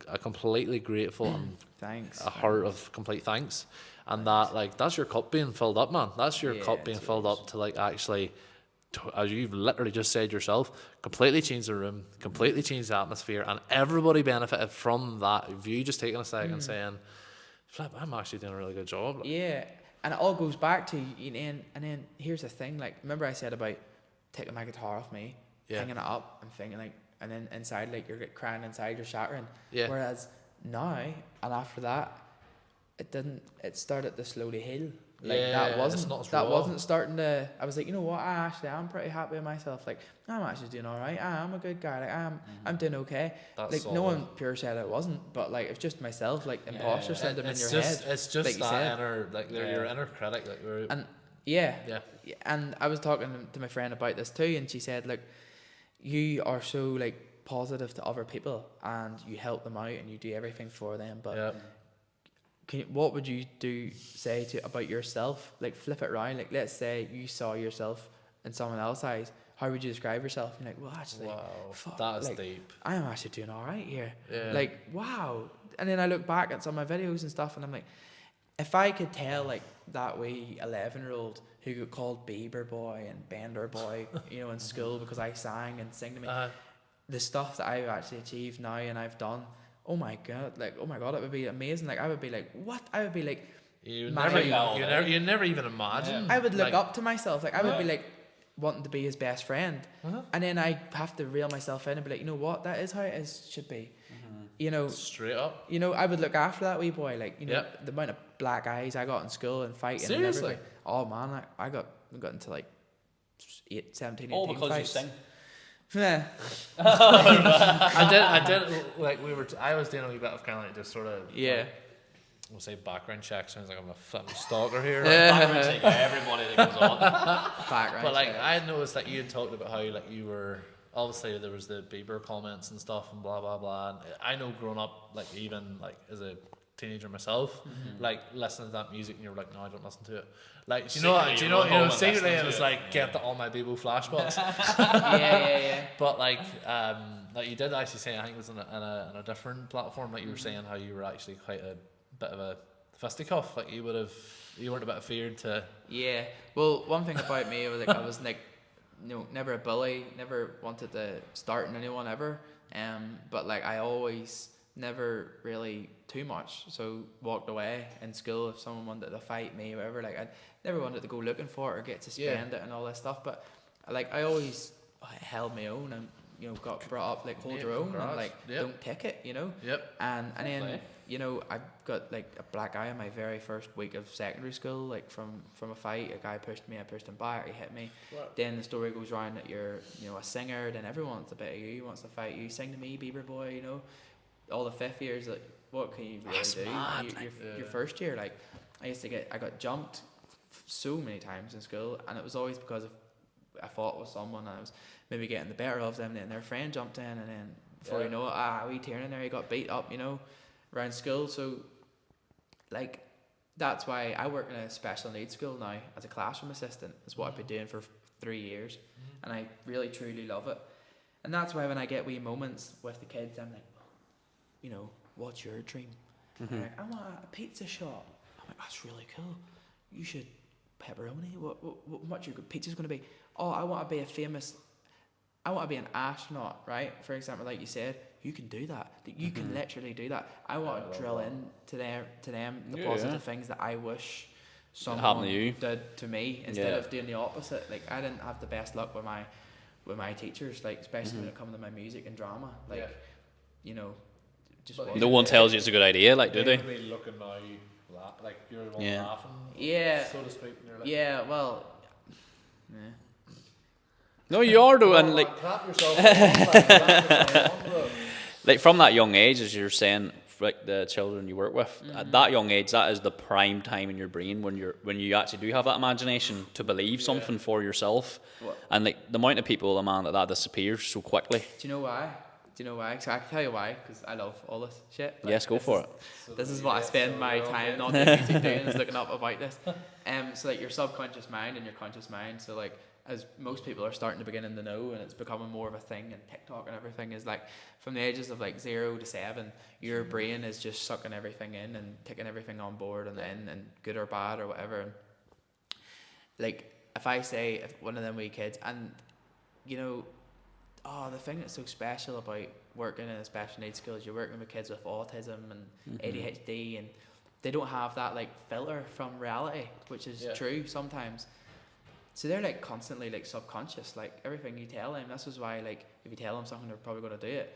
a completely grateful and thanks, a heart of complete thanks. And that, like, that's your cup being filled up, man. That's your cup being filled up to, like, actually, as you've literally just said yourself, completely change the room, completely change the atmosphere, and everybody benefited from that. If you just taking a second saying, flip, I'm actually doing a really good job. Yeah, and it all goes back to, and then here's the thing, like, remember I said about taking my guitar off me, hanging it up, and thinking, like, and then inside, like, you're crying inside, you're shattering. Yeah. Whereas now, and after that, it started to slowly heal. Like that wasn't starting to. I was like, you know what, I'm pretty happy with myself. Like I'm actually doing all right. I'm a good guy. Like I'm doing okay. That's like solid. No one pure said it wasn't, but like it's just myself. Like imposter syndrome in your head. It's just like that inner, like your inner critic. Like and I was talking to my friend about this too, and she said, look, you are so like positive to other people, and you help them out, and you do everything for them, but. What would you say about yourself? Like flip it around. Like let's say you saw yourself in someone else's eyes. How would you describe yourself? You're like, well, actually, that is deep. I am actually doing all right here. Yeah. Like, wow. And then I look back at some of my videos and stuff, and I'm like, if I could tell like that wee 11-year-old who got called Bieber boy and Bender boy, you know, in school because I sang and sang to me, the stuff that I've actually achieved now and I've done. Oh my god, it would be amazing. Like I would be like, what? I would be like, you never even imagine. I would look up to myself. Like I would be like wanting to be his best friend, and then I have to reel myself in and be like, you know what? That is how it should be. You know, straight up. You know, I would look after that wee boy. Like you know, the amount of black eyes I got in school and fighting. Seriously? And everything. Oh man, I got into like 17, 18 all because fights. you sing. Yeah. I did like I was doing a wee bit of kind of like just sort of we'll say background check. Sounds like I'm a flipping stalker here. Background check everybody that goes on. But like I noticed that you had talked about how like you were obviously there was the Bieber comments and stuff and blah blah blah. And I know growing up, like even like as a teenager myself, like listening to that music and you're like, no, I don't listen to it. Like, do you know, secretly it was like, get the All My Bebo flashbacks. yeah. But like you did actually say, I think it was on a different platform, like you were saying how you were actually quite a bit of a fisticuff, like you weren't a bit feared to. Yeah. Well, one thing about me was like I was like, never a bully, never wanted to start in anyone ever. But like I always never really too much, so walked away in school if someone wanted to fight me or whatever. Like I never wanted to go looking for it or get to spend it and all this stuff. But like I always held my own and got brought up like hold your own and like don't take it, Yep. And then I got like a black eye in my very first week of secondary school, like from a fight. A guy pushed me, I pushed him back, he hit me. What? Then the story goes around that you're a singer, then everyone wants a bit of you, wants to fight you, sing to me, Bieber boy, all the fifth years, like what can you really do? Mad. Your first year, like I got jumped so many times in school, and it was always because I fought with someone and I was maybe getting the better of them, then their friend jumped in, and then before you know it, wee Tiernán there, he got beat up, around school. So like that's why I work in a special needs school now as a classroom assistant. That's what I've been doing for 3 years, and I really truly love it. And that's why when I get wee moments with the kids, I'm like, what's your dream? They're like, I want a pizza shop. I'm like, that's really cool. You should pepperoni. What's your pizza's going to be? Oh, I want to be an astronaut, right? For example, like you said, you can do that. You can literally do that. I want to drill into them the positive things that I wish someone did to me instead of doing the opposite. Like I didn't have the best luck with my teachers, like especially when it comes to my music and drama. Like just no one tells you it's a good idea, like do they? Looking now, like you're the one laughing, so to speak. And you're like, yeah, well, yeah. No, you are though, and like clap yourself. like from that young age, as you're saying, like the children you work with, at that young age, that is the prime time in your brain when you actually do have that imagination to believe something for yourself. And like the amount of people, that disappears so quickly. Do you know why? So I can tell you why, because I love all this shit. Like, yes, go for it. This is what I spend my time not doing music doing, is looking up about this. So like your subconscious mind and your conscious mind. So like as most people are starting to begin to know, and it's becoming more of a thing, and TikTok and everything is like from the ages of like 0 to 7, your brain is just sucking everything in and taking everything on board and good or bad or whatever. And like if one of them wee kids, and the thing that's so special about working in a special needs school is you're working with kids with autism and ADHD, and they don't have that like filter from reality, which is true sometimes. So they're like constantly like subconscious, like everything you tell them. This is why like if you tell them something, they're probably going to do it.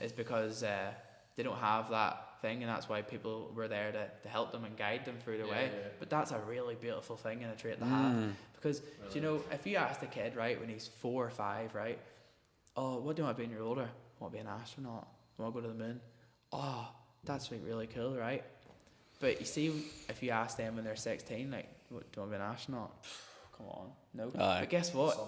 Is because they don't have that thing, and that's why people were there to help them and guide them through the way. But that's a really beautiful thing and a trait to have, because if you ask the kid, right, when he's 4 or 5, right, oh, what do you want to be when you're older? I want to be an astronaut. I want to go to the moon. Oh, that's like really cool, right? But you see, if you ask them when they're 16, like, what, do you want to be an astronaut? Come on, no. But guess what?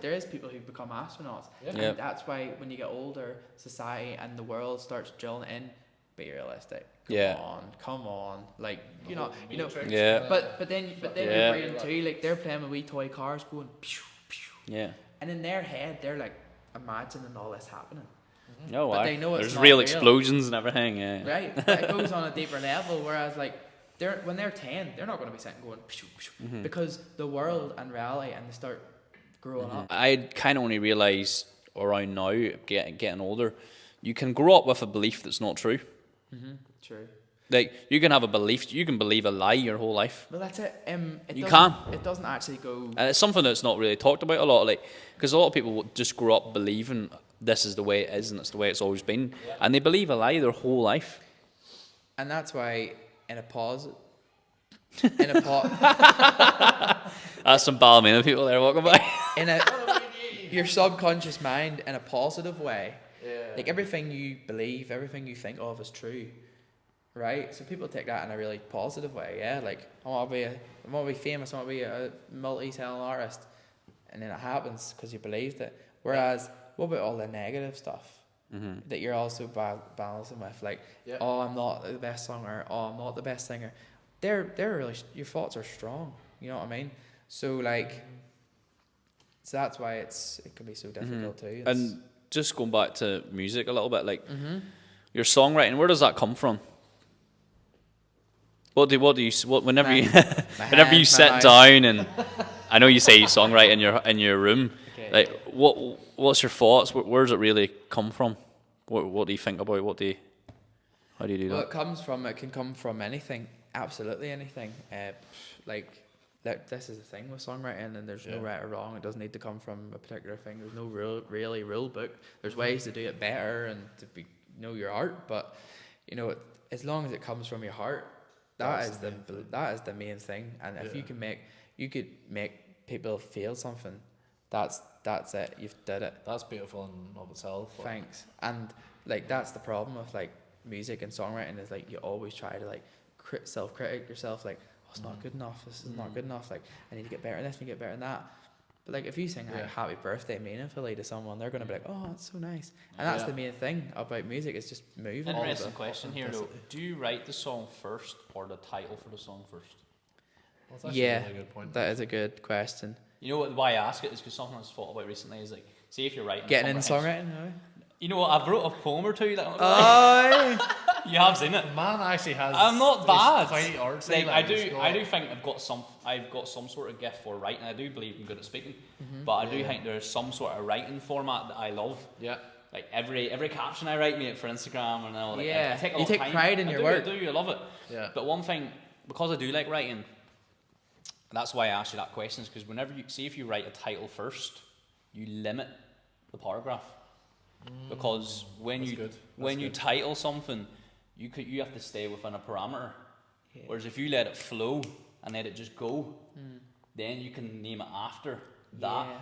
There is people who become astronauts, and that's why when you get older, society and the world starts drilling in. Be realistic. Come on. Like But then your brain too. Like they're playing with wee toy cars, going pew pew. Yeah. And in their head, they're like imagining all this happening. No, but they know it's there's not real explosions and everything. Yeah. Right. But it goes on a deeper level. Whereas like when they're 10, they're not going to be sitting going pew, pew, because the world and reality, and they start growing up. I kind of only realised around now, getting older, you can grow up with a belief that's not true. True. Like you can have a belief, you can believe a lie your whole life. Well, that's it. It doesn't actually go. And it's something that's not really talked about a lot, like because a lot of people just grow up believing this is the way it is and it's the way it's always been, and they believe a lie their whole life. And that's why that's some Ballymena people there walking by. Your subconscious mind in a positive way. Like everything you believe, everything you think of is true, right? So people take that in a really positive way. Yeah, like I want to be famous, I want to be a multi-talent artist, and then it happens because you believed it. Whereas, what about all the negative stuff that you're also balancing with? Like, oh, I'm not the best singer. Oh, I'm not the best singer. They're really, your thoughts are strong. You know what I mean? So like, so that's why it can be so difficult too. And just going back to music a little bit, like your songwriting, where does that come from? Whenever you sit down, and I know you say you songwrite in your room, like what's your thoughts? Where does it really come from? What do you think about? How do you do that? It can come from anything, absolutely anything. This is the thing with songwriting, and there's no right or wrong. It doesn't need to come from a particular thing. There's no rule book. There's ways to do it better and to know your art, but as long as it comes from your heart, that is the main thing. And if you could make people feel something, that's it. You've did it. That's beautiful in of itself. Thanks. And like that's the problem with like music and songwriting is like you always try to like self-critic yourself, like, oh, it's not good enough. This is not good enough. Like, I need to get better at this and get better at that. But like if you sing like happy birthday meaningfully to someone, they're gonna be like, oh, that's so nice. And that's the main thing about music, is just moving. Interesting question here though. Do you write the song first or the title for the song first? Well, that's a really good point. That is a good question. You know why I ask it is because something I was thought about recently is like, say if you're writing getting into songwriting, you know what, I've wrote a poem or two that you have seen it. The man actually has. I'm not bad. Quite artsy, I do think I've got some sort of gift for writing. I do believe I'm good at speaking, but I do think there's some sort of writing format that I love. Yeah. Like every caption I write, for Instagram and all. Like, I take a you lot take of time. pride in your work. I love it. Yeah. But one thing, because I do like writing, that's why I asked you that question, is because whenever if you write a title first, you limit the paragraph. Because when you title something, you have to stay within a parameter. Yeah. Whereas if you let it flow and let it just go, then you can name it after that. Yeah.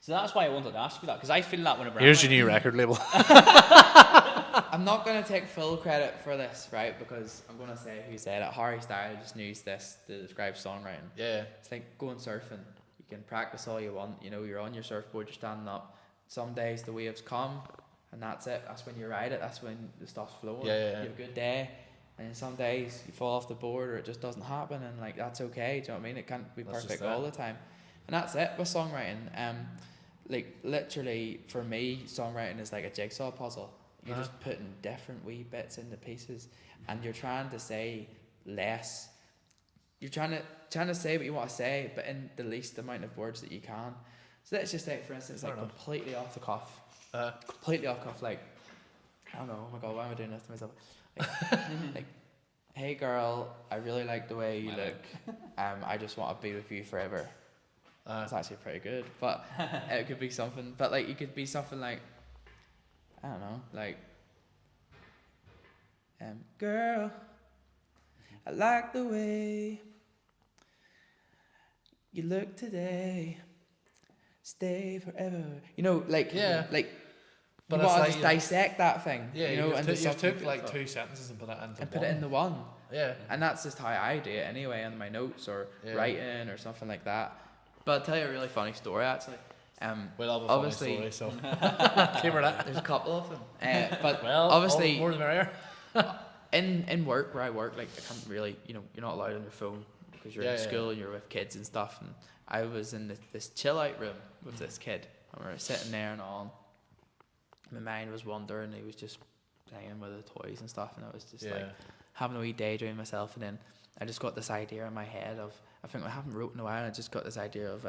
So that's why I wanted to ask you that, because I feel that whenever here's your new record label. I'm not going to take full credit for this, right? Because I'm going to say who said it. Harry Styles just used this to describe songwriting. Yeah. It's like going surfing. You can practice all you want. You're on your surfboard, you're standing up. Some days the waves come, and that's it. That's when you ride it. That's when the stuff's flowing. You have a good day. And some days you fall off the board or it just doesn't happen, and like that's okay. Do you know what I mean? It can't be perfect all the time. And that's it with songwriting. Like literally for me, songwriting is like a jigsaw puzzle. You're just putting different wee bits into pieces, and you're trying to say less. You're trying to say what you want to say, but in the least amount of words that you can. So let's just say, for instance, like completely off the cuff. Like, I don't know, oh my god, why am I doing this to myself? Like, hey girl, I really like the way you look. I just want to be with you forever. It's actually pretty good, but it could be something. But like, it could be something like, I don't know, like, girl, I like the way you look today. Stay forever. But you want to just dissect that thing. Yeah, you took like 2 sentences and put it into put it into one. Yeah. And that's just how I do it anyway, in my notes or writing or something like that. But I'll tell you a really funny story actually. We'll have a funny story, so there's a couple of them. But obviously, more the merrier. in work where I work, like I can't really, you're not allowed on your phone because you're in school and you're with kids and stuff. And I was in this chill out room with this kid, and we were sitting there and all. My mind was wandering. He was just playing with the toys and stuff, and I was just like having a wee daydream myself. And then I just got this idea in my head of, I think I haven't wrote in a while. I just got this idea of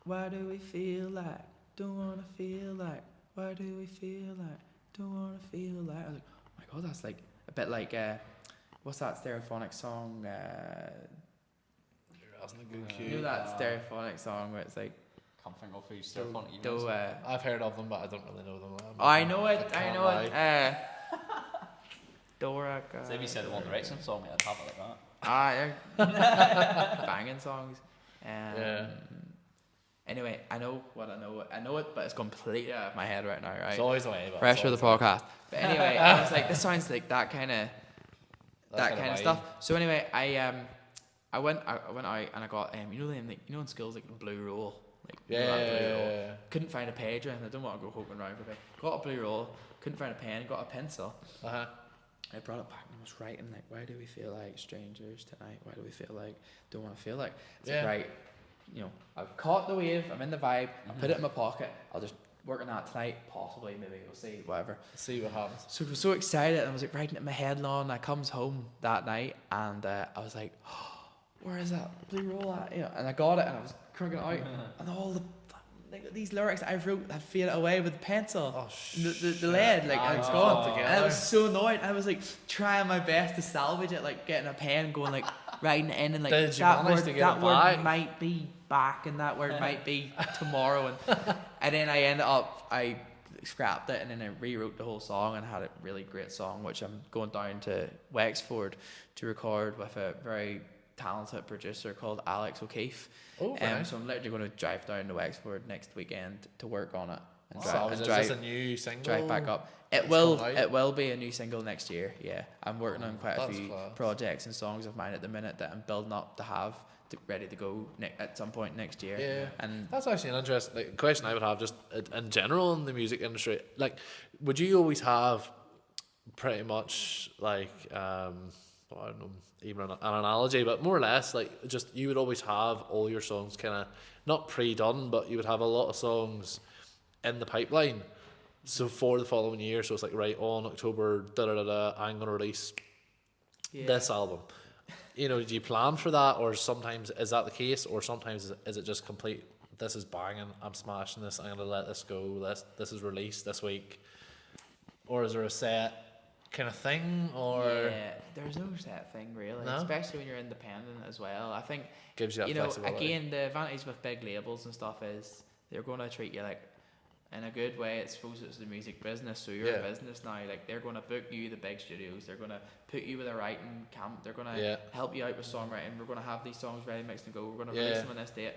why do we feel like don't wanna feel like? Why do we feel like don't wanna feel like? I was like, oh my god, that's like a bit like what's that stereophonic song? You know that stereophonic song where it's like, can't think of who's stereophonic. I've heard of them, but I don't really know them. I know it. Dora. So if you said the One Direction song, I'd have it like that. Banging songs. Anyway, I know it, but it's completely out of my head right now. Right? It's always the way. Pressure of the podcast. But anyway, I was like, this sounds like that kind of stuff. So anyway, I went out and I got in schools like the blue roll. Like, Yeah. Blue roll. Couldn't find a page, and I don't want to go hoping around for a page. Got a blue roll, couldn't find a pen, got a pencil. I brought it back and I was writing like, why do we feel like strangers tonight? Why do we feel like don't want to feel like? It's like, right, I've caught the wave, I'm in the vibe, I'll put it in my pocket, I'll just work on that tonight, possibly, maybe, we'll see, whatever. See what happens. So I was so excited, and I was like writing it in my head long. I comes home that night, and I was like, oh, where is that blue roll at? And I got it, and I was crunking it out, and all these lyrics I wrote had faded away with the pencil. Oh, the lead, like, it's gone. Together. And I was so annoyed. I was like trying my best to salvage it, like getting a pen, going like writing it in, and like Did you that manage word, to get that it word back? might be back, and that word might be tomorrow, and then I ended up I scrapped it, and then I rewrote the whole song and had a really great song, which I'm going down to Wexford to record with a very talented producer called Alex O'Keefe. Oh, very nice. So I'm literally going to drive down to Wexford next weekend to work on it and So is drive this a new single? drive back up. It's coming out? It will be a new single next year. Yeah, I'm working on quite a That's few class. projects and songs of mine at the minute that I'm building up to have ready to go at some point next year. Yeah, and that's actually an interesting question I would have just in general in the music industry. Like, would you always have pretty much like I don't know, even an analogy, but more or less like just you would always have all your songs kind of not pre-done, but you would have a lot of songs in the pipeline. So for the following year, so it's like, right, on October I'm gonna release this album. Do you plan for that, or sometimes is that the case, or sometimes is it just complete, this is banging, I'm smashing this, I'm going to let this go, this is released this week? Or is there a set kind of thing, or... Yeah, there's no set thing really, No? especially when you're independent as well. I think, Gives you that flexibility. again, the advantage with big labels and stuff is they're going to treat you like, in a good way. It's supposed it's the music business, so you're a business now. Like, they're going to book you the big studios, they're going to put you with a writing camp, they're going to help you out with songwriting, we're going to have these songs ready, mixed and go, we're going to release them on this date.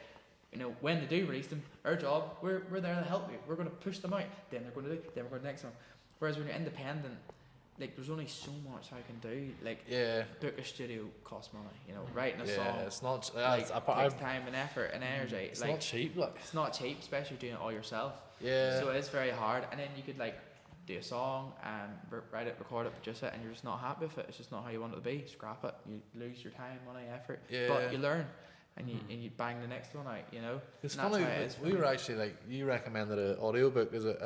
When they do release them, our job, we're there to help you, we're going to push them out, then they're going to do, then we're going to the next one. Whereas when you're independent, like, there's only so much I can do. Like, book a studio costs money. Writing a song, it's not takes time and effort and energy. it's like, not cheap. Like, it's not cheap, especially doing it all yourself. Yeah. So it's very hard. And then you could do a song and write it, record it, produce it, and you're just not happy with it. It's just not how you want it to be. Scrap it. You lose your time, money, effort. Yeah. But you learn, and you bang the next one out. It's And funny. that's how it is for We me. were actually you recommended an audiobook. Is it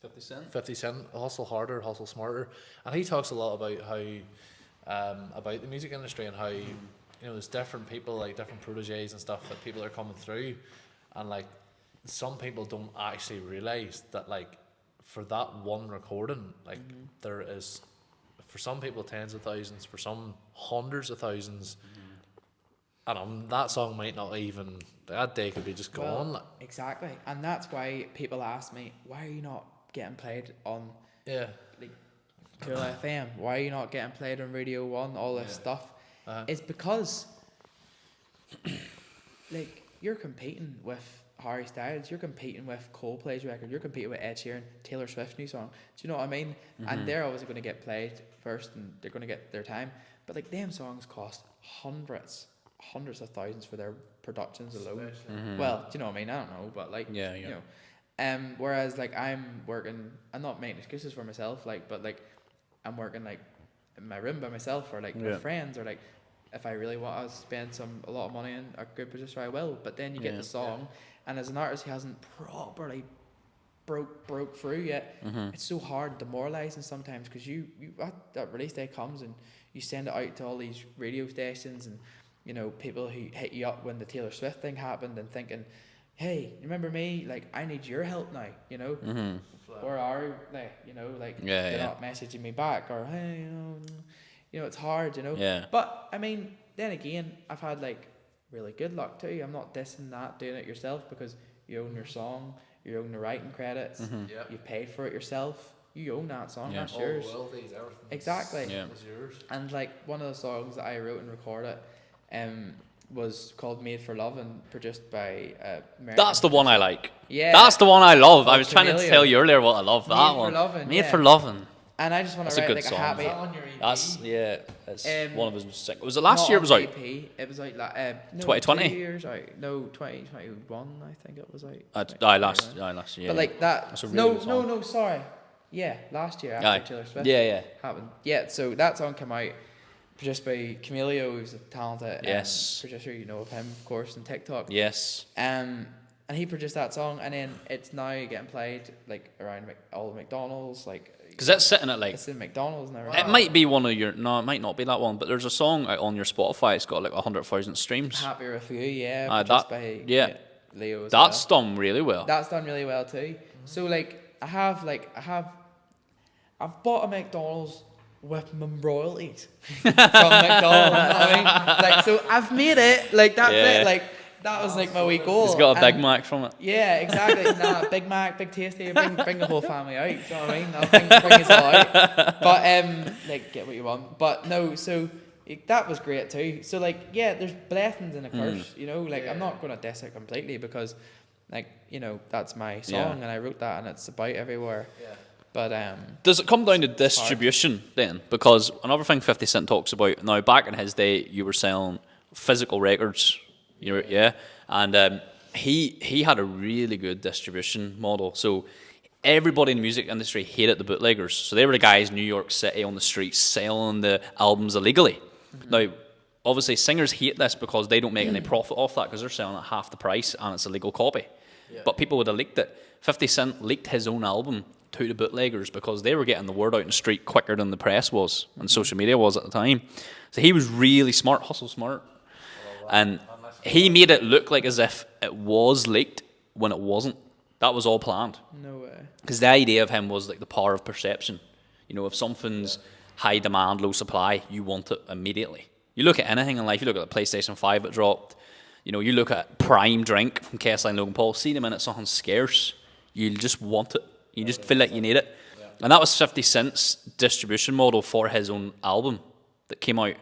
50 Cent? 50 Cent, Hustle Harder, Hustle Smarter, and he talks a lot about how about the music industry and how there's different people, like different proteges and stuff that people are coming through, and like some people don't actually realize that like for that one recording, like there is for some people tens of thousands, for some hundreds of thousands, and that song might not even, that day could be just gone. Well, exactly, and that's why people ask me, why are you not getting played on like Cool FM? Why are you not getting played on Radio 1? All this stuff. It's because like you're competing with Harry Styles, you're competing with Coldplay's record, you're competing with Ed Sheeran, Taylor Swift's new song. Do you know what I mean? And they're obviously going to get played first, and they're going to get their time. But like them songs cost hundreds of thousands for their productions alone. Well, do you know what I mean? I don't know, but like whereas like I'm working, I'm not making excuses for myself, but I'm working like in my room by myself, or like with friends, or like if I really want to spend a lot of money on a good producer, I will. But then you get the song, and as an artist who hasn't properly broke through yet, it's so hard, demoralizing sometimes, because you that release day comes and you send it out to all these radio stations, and people who hit you up when the Taylor Swift thing happened and thinking, hey, remember me? Like, I need your help now, Or are they, they're not messaging me back, or hey, it's hard, Yeah. But I mean, then again, I've had like really good luck too. I'm not dissing that, doing it yourself, because you own your song, you own the writing credits, you've paid for it yourself, you own that song, that's yours. Royalties, everything. Exactly. It's yours. And like one of the songs that I wrote and recorded, was called "Made for Love" and produced by American. That's the one I like. Yeah. That's the one I love. I was trying to Chameleon. tell you earlier what I love. That Made for one. Lovin', Made yeah. for Lovin'. And I just want That's to a write good like song. a happy. Is that on your EP? That's it's one of his. Was it Not last year? It on was the out. EP. It was out like no, 2020? 2 years out. No, 2021. I think it was out. Last year. But like that. That's a really good song. No. Sorry. Yeah, last year Aye. after Taylor Swift. Yeah. Happened. Yeah. So that song came out, produced by Camilio, who's a talented producer. You know of him, of course, on TikTok. Yes. And he produced that song, and then it's now getting played like around all the McDonald's, like. Because that's sitting at like. It's in McDonald's and everything. It might be one of your. No, it might not be that one. But there's a song out on your Spotify. It's got like 100,000 streams. Happier with You, yeah. That by Leo. That's done really well. That's done really well too. So like I've bought a McDonald's with my royalties from McDonald's. I mean, like, so I've made it. Like that's it. Like that was like my wee goal. He's got a Big Mac from it. Yeah, exactly. Big Mac, big tasty. Bring the whole family out. You know what I mean? I'll bring us all out. But like get what you want. But no, so that was great too. So like yeah, there's blessings and a curse. You know, like I'm not gonna diss it completely because, like you know, that's my song and I wrote that and it's about everywhere. Yeah. But does it come down to distribution then? Because another thing 50 Cent talks about now, back in his day, you were selling physical records. And he had a really good distribution model. So everybody in the music industry hated the bootleggers. So they were the guys in New York City on the streets selling the albums illegally. Mm-hmm. Now, obviously, singers hate this because they don't make any profit off that because they're selling at half the price and it's a legal copy. Yeah. But people would have leaked it. 50 Cent leaked his own album to the bootleggers because they were getting the word out in the street quicker than the press was and social media was at the time. So he was really smart, hustle smart. And he made it look like as if it was leaked when it wasn't. That was all planned. No way. Because the idea of him was like the power of perception. You know, if something's high demand, low supply, you want it immediately. You look at anything in life, you look at the PlayStation 5 that dropped, you know, you look at Prime Drink from KSI and Logan Paul, see the minute something's scarce, you just want it. You just feel like you need it. Yeah. And that was 50 Cent's distribution model for his own album that came out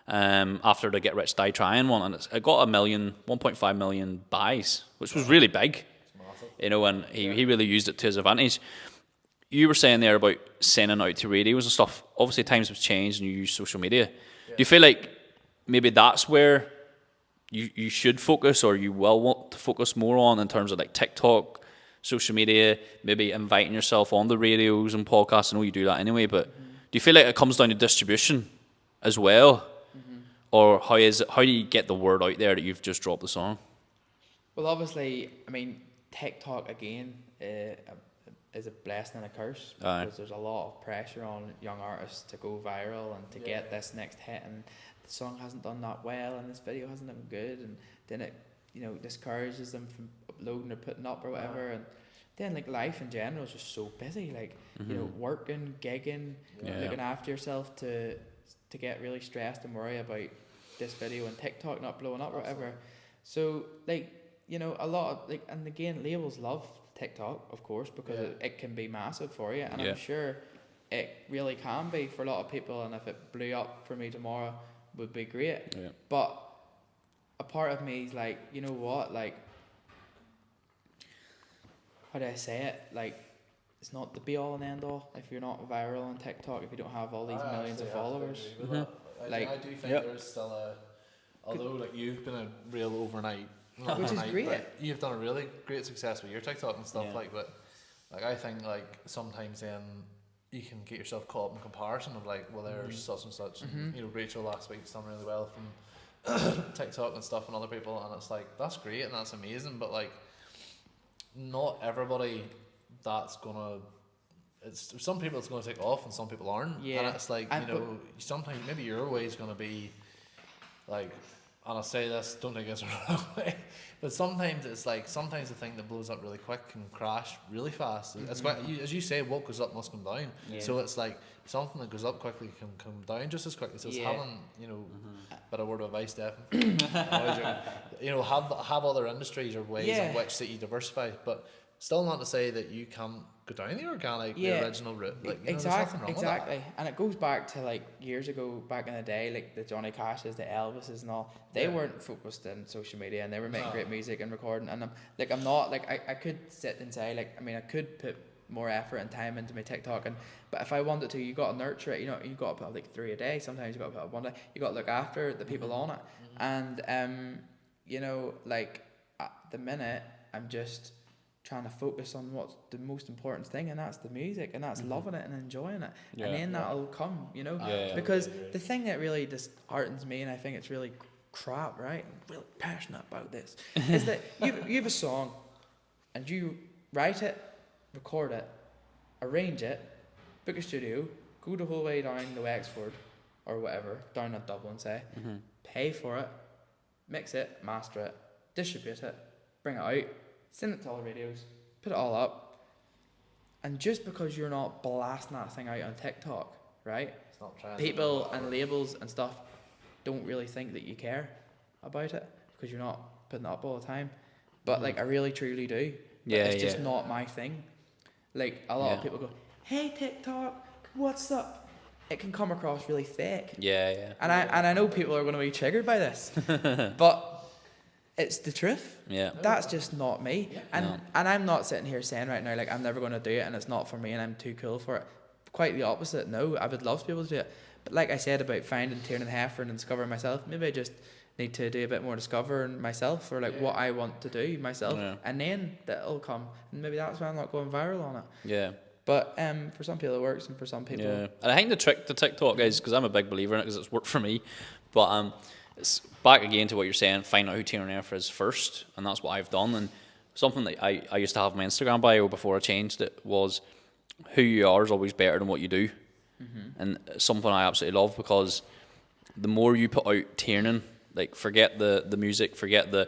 after the Get Rich Die Trying one, and it got 1.5 million buys, which was really big. You know, and he really used it to his advantage. You were saying there about sending out to radios and stuff. Obviously, times have changed, and you use social media. Yeah. Do you feel like maybe that's where you should focus, or you will want to focus more on in terms of like TikTok, social media, maybe inviting yourself on the radios and podcasts? I know you do that anyway, but do you feel like it comes down to distribution as well? Or how do you get the word out there that you've just dropped the song? Well, obviously, I mean, TikTok again is a blessing and a curse because there's a lot of pressure on young artists to go viral and to get this next hit, and the song hasn't done that well and this video hasn't done good, and then it, you know, discourages them from uploading or putting up or whatever, and then like life in general is just so busy, like you know, working, gigging, looking after yourself to get really stressed and worry about this video and TikTok not blowing up or whatever. So like, you know, a lot of like, and again, labels love TikTok, of course, because it can be massive for you, and I'm sure it really can be for a lot of people, and if it blew up for me tomorrow would be great. But a part of me is like, you know what, like, how do I say it, like, it's not the be all and end all if you're not viral on TikTok, if you don't have all these millions of followers. Like, I do think there's still although like you've been a real overnight, which is great. But you've done a really great success with your TikTok and stuff but like I think like sometimes then you can get yourself caught up in comparison of like, well, there's such and such, and, you know, Rachel last week's done really well from TikTok and stuff, and other people, and it's like, that's great and that's amazing, but like not everybody that's gonna, it's some people it's gonna take off and some people aren't, and it's like, you know, sometimes maybe your way is gonna be like, and I say this, don't take this the wrong way, but sometimes it's like, sometimes the thing that blows up really quick can crash really fast. It's quite, as you say, what goes up must come down. So it's like something that goes up quickly can come down just as quickly. So it's having, you know, bit of word of advice, definitely. You know, have other industries or ways in which that you diversify, but still not to say that you can't go down the organic, the original route. Like, you know, there's nothing wrong with that. And it goes back to like years ago, back in the day, like the Johnny Cashes, the Elvises and all, they weren't focused in social media and they were making great music and recording, and I could sit and say, like, I mean, I could put more effort and time into my TikTok, but if I wanted to, you got to nurture it. You know, you got to put up like 3 a day. Sometimes you got to put up 1 day. You got to look after the people on it, and you know, like at the minute, I'm just trying to focus on what's the most important thing, and that's the music, and that's loving it and enjoying it, and then that'll come, you know. Because the thing that really disheartens me, and I think it's really crap, right? I'm really passionate about this, is that you have a song, and you write it, record it, arrange it, book a studio, go the whole way down to Wexford or whatever, down at Dublin, say, pay for it, mix it, master it, distribute it, bring it out, send it to all the radios, put it all up, and just because you're not blasting that thing out on TikTok, right? It's not trying. People and labels and stuff don't really think that you care about it because you're not putting it up all the time. But like I really truly do. But it's just not my thing. Like a lot of people go, "Hey TikTok, what's up?" It can come across really fake. Yeah. And I know people are going to be triggered by this, but it's the truth. Yeah. That's just not me. And I'm not sitting here saying right now like I'm never going to do it and it's not for me and I'm too cool for it. Quite the opposite. No, I would love to be able to do it. But like I said about finding Tiernán Heffron and discovering myself, maybe I just need to do a bit more discovering myself or like what I want to do myself, and then that'll come. And maybe that's why I'm not going viral on it. Yeah. But for some people it works, and for some people, and I think the trick to TikTok is, because I'm a big believer in it because it's worked for me, but it's back again to what you're saying, find out who Tiernán Heffron is first, and that's what I've done. And something that I used to have in my Instagram bio before I changed it was, who you are is always better than what you do. And it's something I absolutely love, because the more you put out Tiernán, like forget the music, forget the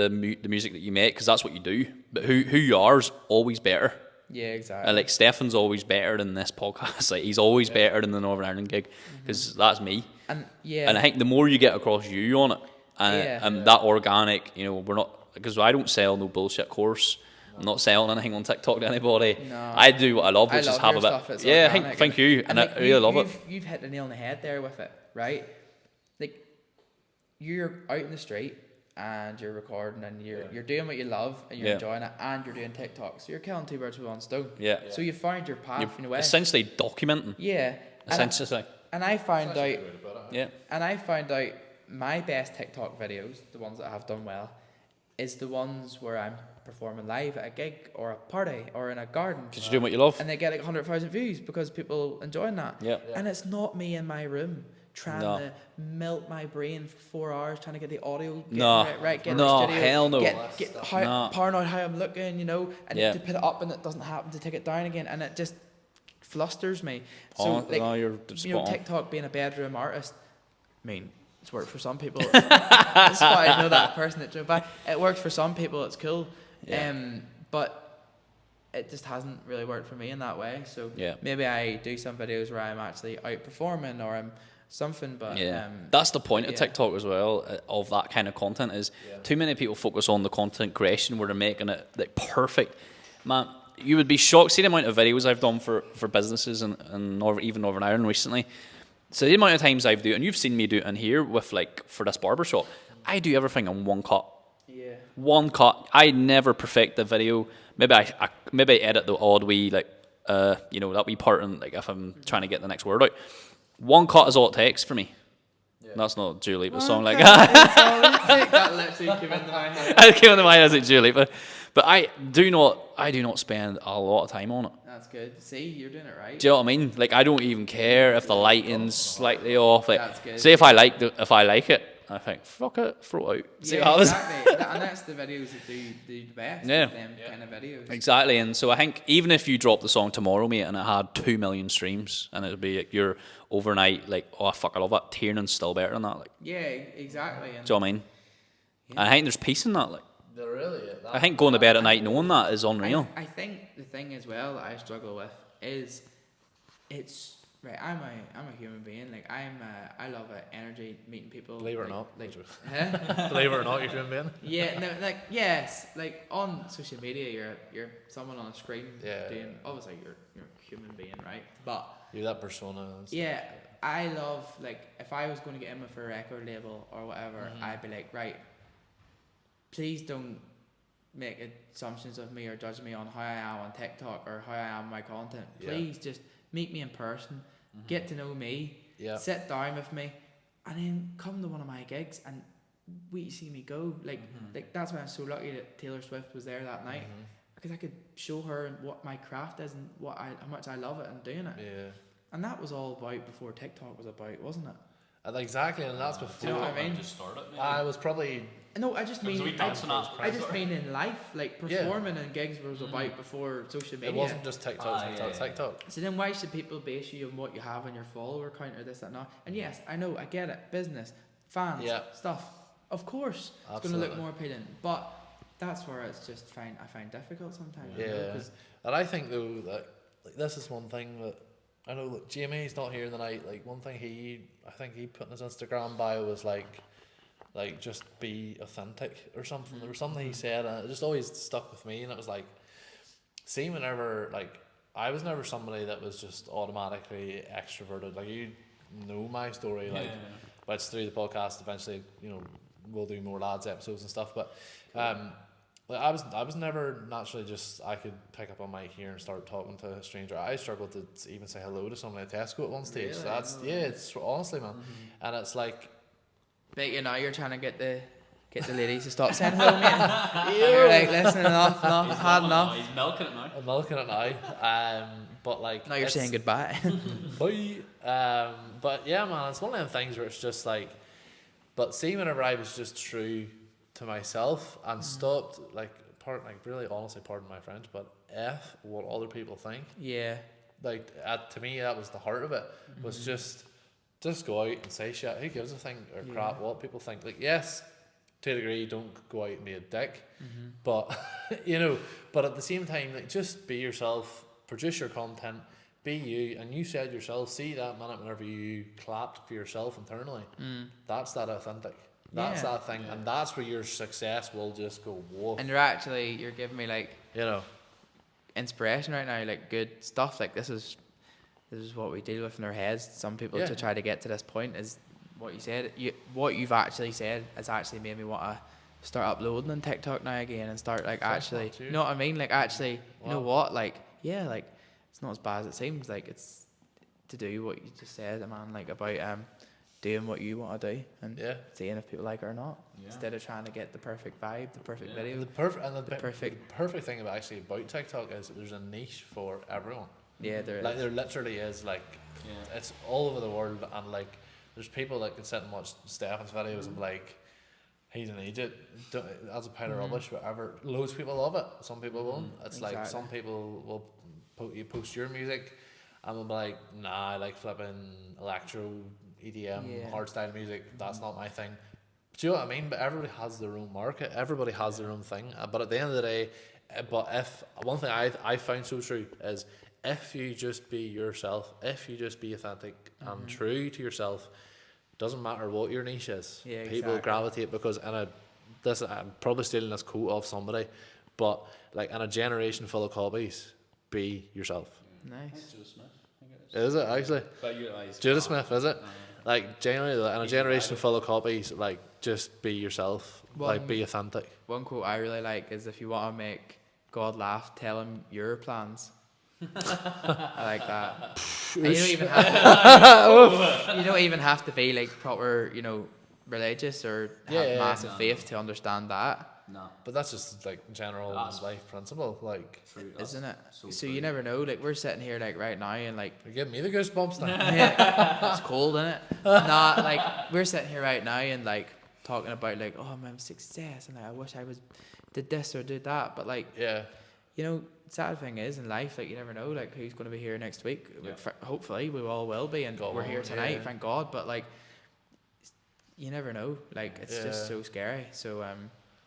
music that you make, because that's what you do, but who you are is always better. Yeah, exactly. And like Stefan's always better than this podcast. Like he's always better than the Northern Ireland gig, because that's me. And I think the more you get across you on it, and that organic, you know, we're not, because I don't sell no bullshit course. I'm not selling anything on TikTok to anybody. No. I do what I love, which is have a bit. Yeah, thank you, and I really love it. You've hit the nail on the head there with it, right? Like you're out in the street and you're recording and you're doing what you love and you're enjoying it, and you're doing TikTok, so you're killing 2 birds with 1 stone. Yeah. So you found your path in a way. Essentially documenting. Yeah. Essentially. And I found out. And I found out my best TikTok videos, the ones that have done well, is the ones where I'm performing live at a gig or a party or in a garden. Because you're doing what you love. And they get like 100,000 views because people enjoying that. Yeah. And it's not me in my room trying to melt my brain for 4 hours trying to get the audio get in the studio. Hell no. Get paranoid how I'm looking, you know, and to put it up and it doesn't happen, to take it down again, and it just flusters me. So you know, TikTok being a bedroom artist, I mean, it's worked for some people. That's why I know that person that drove by. It works for some people, it's cool. But it just hasn't really worked for me in that way. So maybe I do some videos where I'm actually outperforming or I'm something, but that's the point of TikTok as well, of that kind of content, is too many people focus on the content creation where they're making it like perfect. Man, you would be shocked. See the amount of videos I've done for businesses and even Northern Ireland recently. So the amount of times I've do, and you've seen me do it in here with like for this barbershop, I do everything in one cut. Yeah. One cut. I never perfect the video. Maybe I edit the odd wee like you know, that wee part, and like if I'm trying to get the next word out. One cut is all it takes for me. Yeah. That's not Dua Lipa's song like that literally came into my head. It came into my head as like Dua Lipa. But I do not spend a lot of time on it. That's good. See, you're doing it right. Do you know what I mean? Like I don't even care if the lighting's slightly off. Like, that's good. Say if I like it, I think fuck it, throw it out. See what happens. Exactly. And that's the videos that do the best. Them kind of videos. Exactly. And so I think even if you drop the song tomorrow, mate, and it had 2 million streams, and it'd be like your overnight, like, oh fuck, I love it. Tiernan's still better than that. Like. Yeah, exactly. And do you know what I mean? And I think there's peace in that. Like. There really is. I think going to bed at night knowing that is unreal. I think the thing as well that I struggle with is it's right. I'm a human being. Like I love energy, meeting people. Believe it or like, not. Like, believe it or not, you're a human being. Yeah. No. Like yes. Like on social media, you're someone on a screen. Doing obviously you're a human being, right? But you're that persona. Yeah. I love, like, if I was going to get in with a record label or whatever, I'd be like, right, please don't make assumptions of me or judge me on how I am on TikTok or how I am in my content. Please just meet me in person, get to know me, sit down with me, and then come to one of my gigs and we see me go. Like that's why I'm so lucky that Taylor Swift was there that night, because I could show her what my craft is and how much I love it and doing it. Yeah. And that was all about before TikTok was about, wasn't it? Exactly, and that's before. Do you know what I mean? Just started, maybe. I was probably. No, I just mean. I just mean in life, like performing in gigs was about before social media. It wasn't just TikTok. So then why should people base you on what you have on your follower count or this, that, and that? And yes, I know, I get it. Business, fans, stuff. Of course, it's going to look more appealing, but that's where it's just I find difficult sometimes. Yeah, you know, and I think though that like this is one thing that I know. Like Jamie's not here tonight. Like one thing I think he put in his Instagram bio was like just be authentic or something. There was something he said and it just always stuck with me, and it was like, see, whenever like I was never somebody that was just automatically extroverted. Like you know my story, like but it's through the podcast eventually, you know, we'll do more lads episodes and stuff, but like I was never naturally just I could pick up a mic here and start talking to a stranger. I struggled to even say hello to somebody at Tesco at one stage. Really? So that's it's honestly, man. And it's like, but you know, you're trying to get the ladies to stop saying hello, mate. You're like, listen, enough, had enough. He's milking it now. I'm milking it now. But like now you're saying goodbye. Bye. But yeah, man, it's one of them things where it's just like, but see, whenever I was just true to myself and stopped really honestly, pardon my French, but F what other people think. Yeah. Like to me that was the heart of it, was just go out and say shit. Who gives a thing or crap what people think? Like, yes, to a degree, don't go out and be a dick, but you know, but at the same time, like, just be yourself, produce your content, be you. And you said yourself, see that minute whenever you clapped for yourself internally, that's that authentic. That's that thing, and that's where your success will just go whoa. And you're giving me like, you know, inspiration right now, like good stuff. Like this is what we deal with in our heads. Some people to try to get to this point is what you said. What you've actually said has actually made me want to start uploading on TikTok now again and start like actually, you know what I mean? Like actually, you know what? Like like it's not as bad as it seems. Like it's to do what you just said, man. Like about doing what you want to do and seeing if people like it or not, instead of trying to get the perfect vibe, the perfect video. The perfect thing about TikTok is that there's a niche for everyone. Yeah, there literally is, like, it's all over the world, and like there's people that can sit and watch Stefan's videos and be like, he's an idiot, that's a pile of rubbish, whatever. Loads of people love it, some people won't. It's like some people will post your music and will be like, nah, I like flipping electro, EDM, hardstyle music, that's not my thing. Do you know what I mean? But everybody has their own market, everybody has their own thing. But at the end of the day, if one thing I found so true is, if you just be yourself, if you just be authentic and true to yourself, doesn't matter what your niche is, people gravitate, because I'm probably stealing this quote off somebody, but like, in a generation full of copies, be yourself. Nice. Is it actually? Judah Smith, is it? Like, genuinely, in a generation full of copies, like, just be yourself, like, be authentic. One quote I really like is, if you want to make God laugh, tell him your plans. I like that. And you don't even have to be like proper, you know, religious or have massive faith to understand that. No. But that's just like general life principle, like, isn't it? So you never know. Like, we're sitting here like right now and like, you're giving me the goosebumps now. It's cold, isn't it? Nah, like we're sitting here right now and like talking about like, oh, my success, and like, I wish I did this or did that, but like, you know, sad thing is in life, like, you never know like who's going to be here next week. Hopefully we all will be, and we're here tonight, thank God, but like, you never know. Like, it's just so scary. So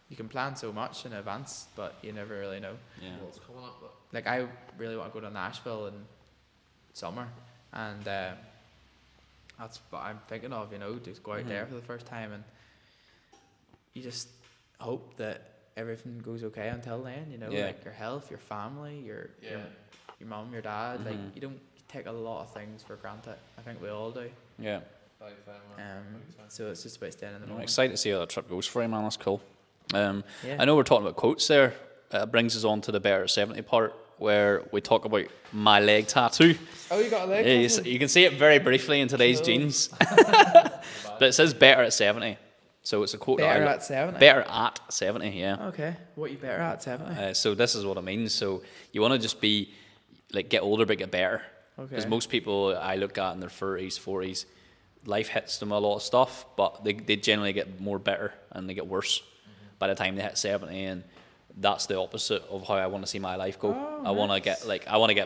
you can plan so much in advance, but you never really know what's coming up. But like, I really want to go to Nashville in summer, and that's what I'm thinking of, you know, just go out there for the first time, and you just hope that everything goes okay until then, you know, like your health, your family, your mum, your dad, like you take a lot of things for granted. I think we all do. So it's just about staying in the moment. I'm excited to see how that trip goes for you, man. That's cool. Yeah. I know we're talking about quotes there. Brings us on to the Better at 70 part, where we talk about my leg tattoo. Oh, you got a leg Yeah, tattoo? you can see it very briefly in today's Cool. jeans. But it says Better at 70. So it's a quote. Better that I at 70? Better at 70, yeah. Okay. What you better at 70? So this is what it means. So you want to just be, like, get older but get better. Because Okay. most people I look at in their 30s, 40s, life hits them a lot of stuff, but they generally get more better and they get worse by the time they hit 70. And that's the opposite of how I want to see my life go. Oh, I want to get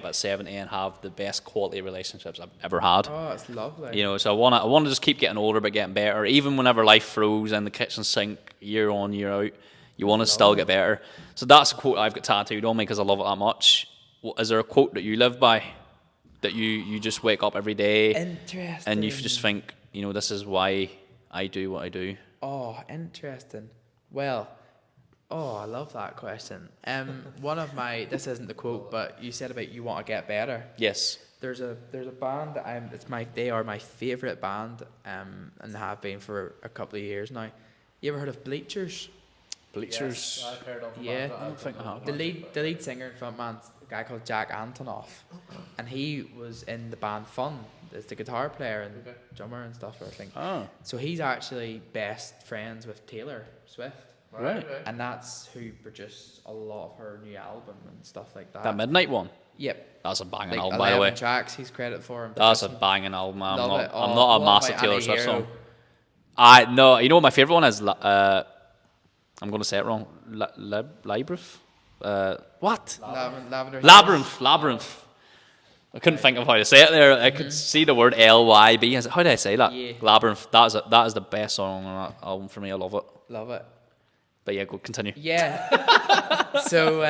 about 70 and have the best quality relationships I've ever had. Oh, it's lovely. You know, so I want to just keep getting older but getting better. Even whenever life throws in the kitchen sink year on year out, you want to still get better. So that's a quote I've got tattooed on me because I love it that much. Is there a quote that you live by, that you just wake up every day Interesting. and you just think, you know, this is why I do what I do? Oh, interesting. Well, I love that question. One of my, this isn't the quote, but you said about you want to get better. Yes. There's a band that they are my favourite band, and have been for a couple of years now. You ever heard of Bleachers? Bleachers. Yes, I've heard of them. Yeah. I don't think I have. The lead singer and frontman, a guy called Jack Antonoff, and he was in the band Fun as the guitar player and drummer and stuff, I think. Oh, So he's actually best friends with Taylor Swift, right. and that's who produced a lot of her new album and stuff like that. That Midnight one. Yep. That's a banging Like album, by the 11 way. tracks he's credited for. And That's a producing. banging album. I'm Love not. it. I'm Oh, not a what massive about Taylor Swift Anti-Hero? song. I no. You know what my favorite one is? I'm going to say it wrong. Labyrinth. What? Lavender. Labyrinth. I couldn't think of how to say it there. I could see the word L-Y-B. How do I say that? Yeah. Labyrinth. That is the best song on that album for me. I love it. Love it. But yeah, go continue. Yeah. So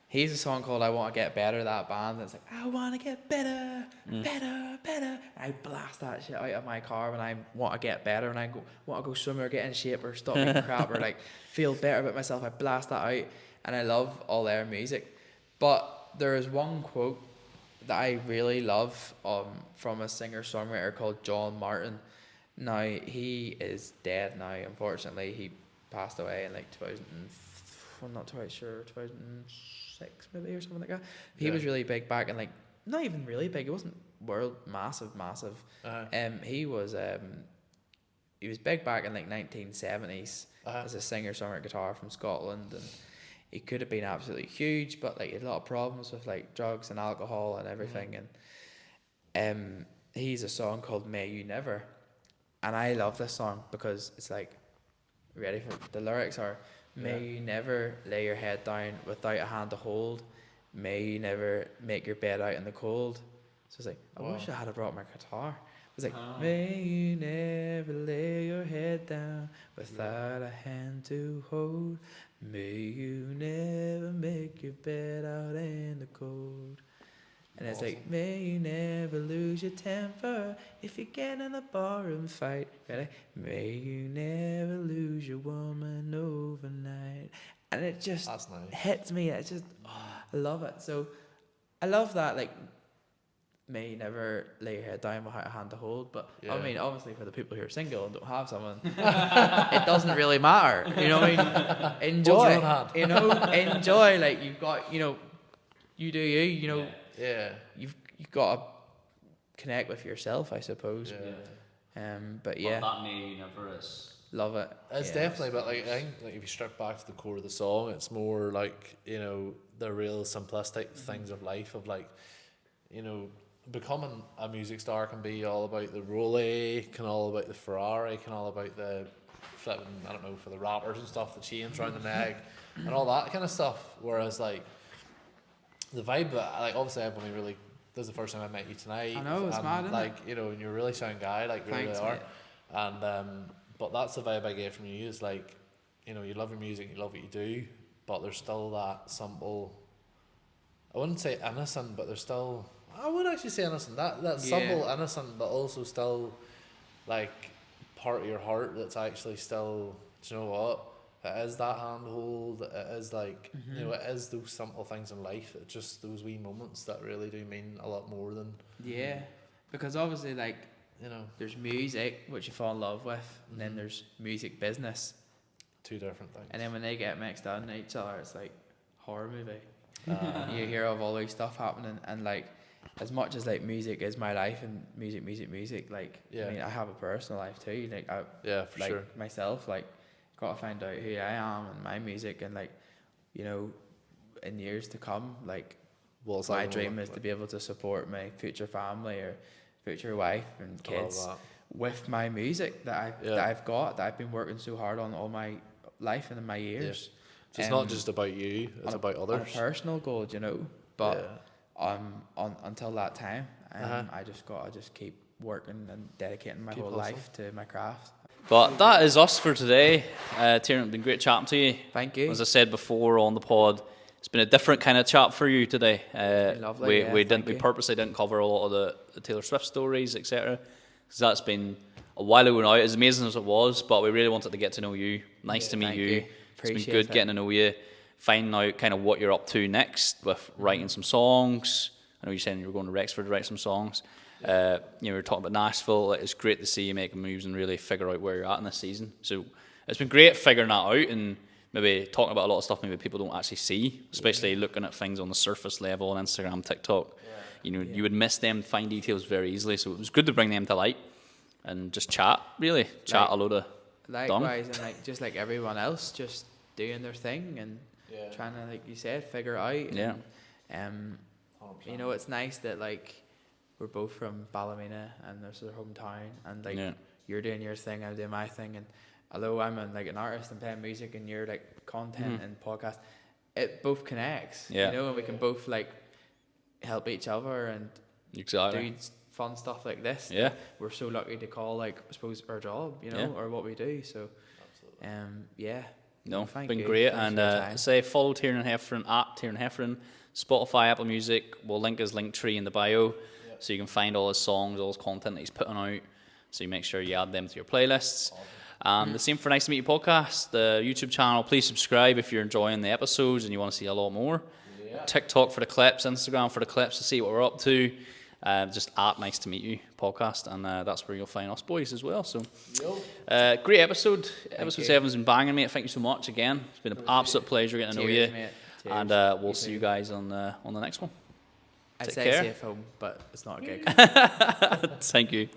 he's a song called "I Want to Get Better." That band. And it's like I want to get better, better, better. I blast that shit out of my car when I want to get better, and I want to go swim or get in shape or stop eating crap or like feel better about myself. I blast that out, and I love all their music. But there is one quote that I really love from a singer-songwriter called John Martin. Now, he is dead now, unfortunately. He passed away in like 2006 maybe or something like that. He was really big back in like, not even really big, it wasn't world massive. He was big back in like 1970s as a singer-songwriter guitar from Scotland, and he could have been absolutely huge, but like he had a lot of problems with like drugs and alcohol and everything. And he's a song called "May You Never," and I love this song because it's like, ready for the lyrics are, "May you never lay your head down without a hand to hold. May you never make your bed out in the cold." So it's like, I wish I had brought my guitar. It's like, "May you never lay your head down without a hand to hold. May you never make your bed out in the cold." And it's like, "May you never lose your temper if you get in a barroom fight." Ready? "May you never lose your woman overnight." And it just That's nice. hits me. It's just, I love it. So I love that, like, may you never lay your head down without a hand to hold. But I mean, obviously for the people who are single and don't have someone, it doesn't really matter. You know what I mean? Enjoy. Hold your own hand. You know, enjoy. Like, you've got, you know, you do you. You know, Yeah. you've got to connect with yourself, I suppose. But yeah, that May Never is. love it. It's definitely, but like I think, like if you strip back to the core of the song, it's more like, you know, the real simplistic things of life, of like, you know, becoming a music star can be all about the Rollie, can all about the Ferrari, can all about the flipping, I don't know, for the rappers and stuff, the chains around the neck and all that kind of stuff. Whereas like the vibe that, like, obviously I've only really, this is the first time I met you tonight. I know, it's and mad, isn't like, you know, and you're a really sound guy, like, really Thanks, are. mate. And but that's the vibe I get from you, is like, you know, you love your music, you love what you do, but there's still that simple, I wouldn't say innocent, but there's still, I would actually say innocent, that simple, innocent, but also still like part of your heart that's actually still, do you know what, it is that handhold, it is like, you know, it is those simple things in life, it's just those wee moments that really do mean a lot more than, Yeah, because obviously, like, you know. there's music, which you fall in love with, and then there's music business. two different things. And then when they get mixed on each other, it's like horror movie. You hear of all this stuff happening, and like, as much as like music is my life and music, like, I mean, I have a personal life too. Like, for like sure. myself, like, got to find out who I am and my music, and like, you know, in years to come, like, my dream is to be able to support my future family or future wife and kids with my music that I've been working so hard on all my life and in my years. So it's not just about you; it's about others. On a personal goal, you know. But until that time, I just keep working and dedicating my whole life to my craft. But that is us for today. Tiernán, it's been great chatting to you. Thank you. As I said before on the pod, it's been a different kind of chat for you today. It's been lovely. We purposely didn't cover a lot of the Taylor Swift stories, etc. Because that's been a while ago now, as amazing as it was. But we really wanted to get to know you. Nice to meet you. It's been good getting to know you, finding out kind of what you're up to next with writing some songs. I know you said you were going to Rexford to write some songs. You know, we were talking about Nashville. It's great to see you making moves and really figure out where you're at in this season. So it's been great figuring that out and maybe talking about a lot of stuff maybe people don't actually see, especially looking at things on the surface level on Instagram, TikTok. You know, you would miss them fine details very easily. So it was good to bring them to light and just chat, really. Chat a load of likewise, and like just like everyone else, just doing their thing and trying to, like you said, figure it out. And, you know, it's nice that like we're both from Ballymena and there's our hometown, and like you're doing your thing, I'm doing my thing, and although I'm like an artist and playing music and you're like content and podcast, it both connects. You know, and we can both like help each other and do fun stuff like this. We're so lucky to call, like, I suppose, our job, you know, or what we do. So no, it's been great. And say follow Tiernán Heffron at Tiernán Heffron, Spotify, Apple Music. We'll link his Linktree in the bio, so you can find all his songs, all his content that he's putting out. So you make sure you add them to your playlists. The same for Nice to Meet You podcast, the YouTube channel. Please subscribe if you're enjoying the episodes and you want to see a lot more. TikTok for the clips, Instagram for the clips to see what we're up to. Just at Nice to Meet You podcast, and that's where you'll find us boys as well. So great episode. Episode 7's been banging, mate. Thank you so much again. It's been an absolute pleasure getting to know you. And we'll see you guys on the next one. I'd say safe home, but it's not a gig. Thank you.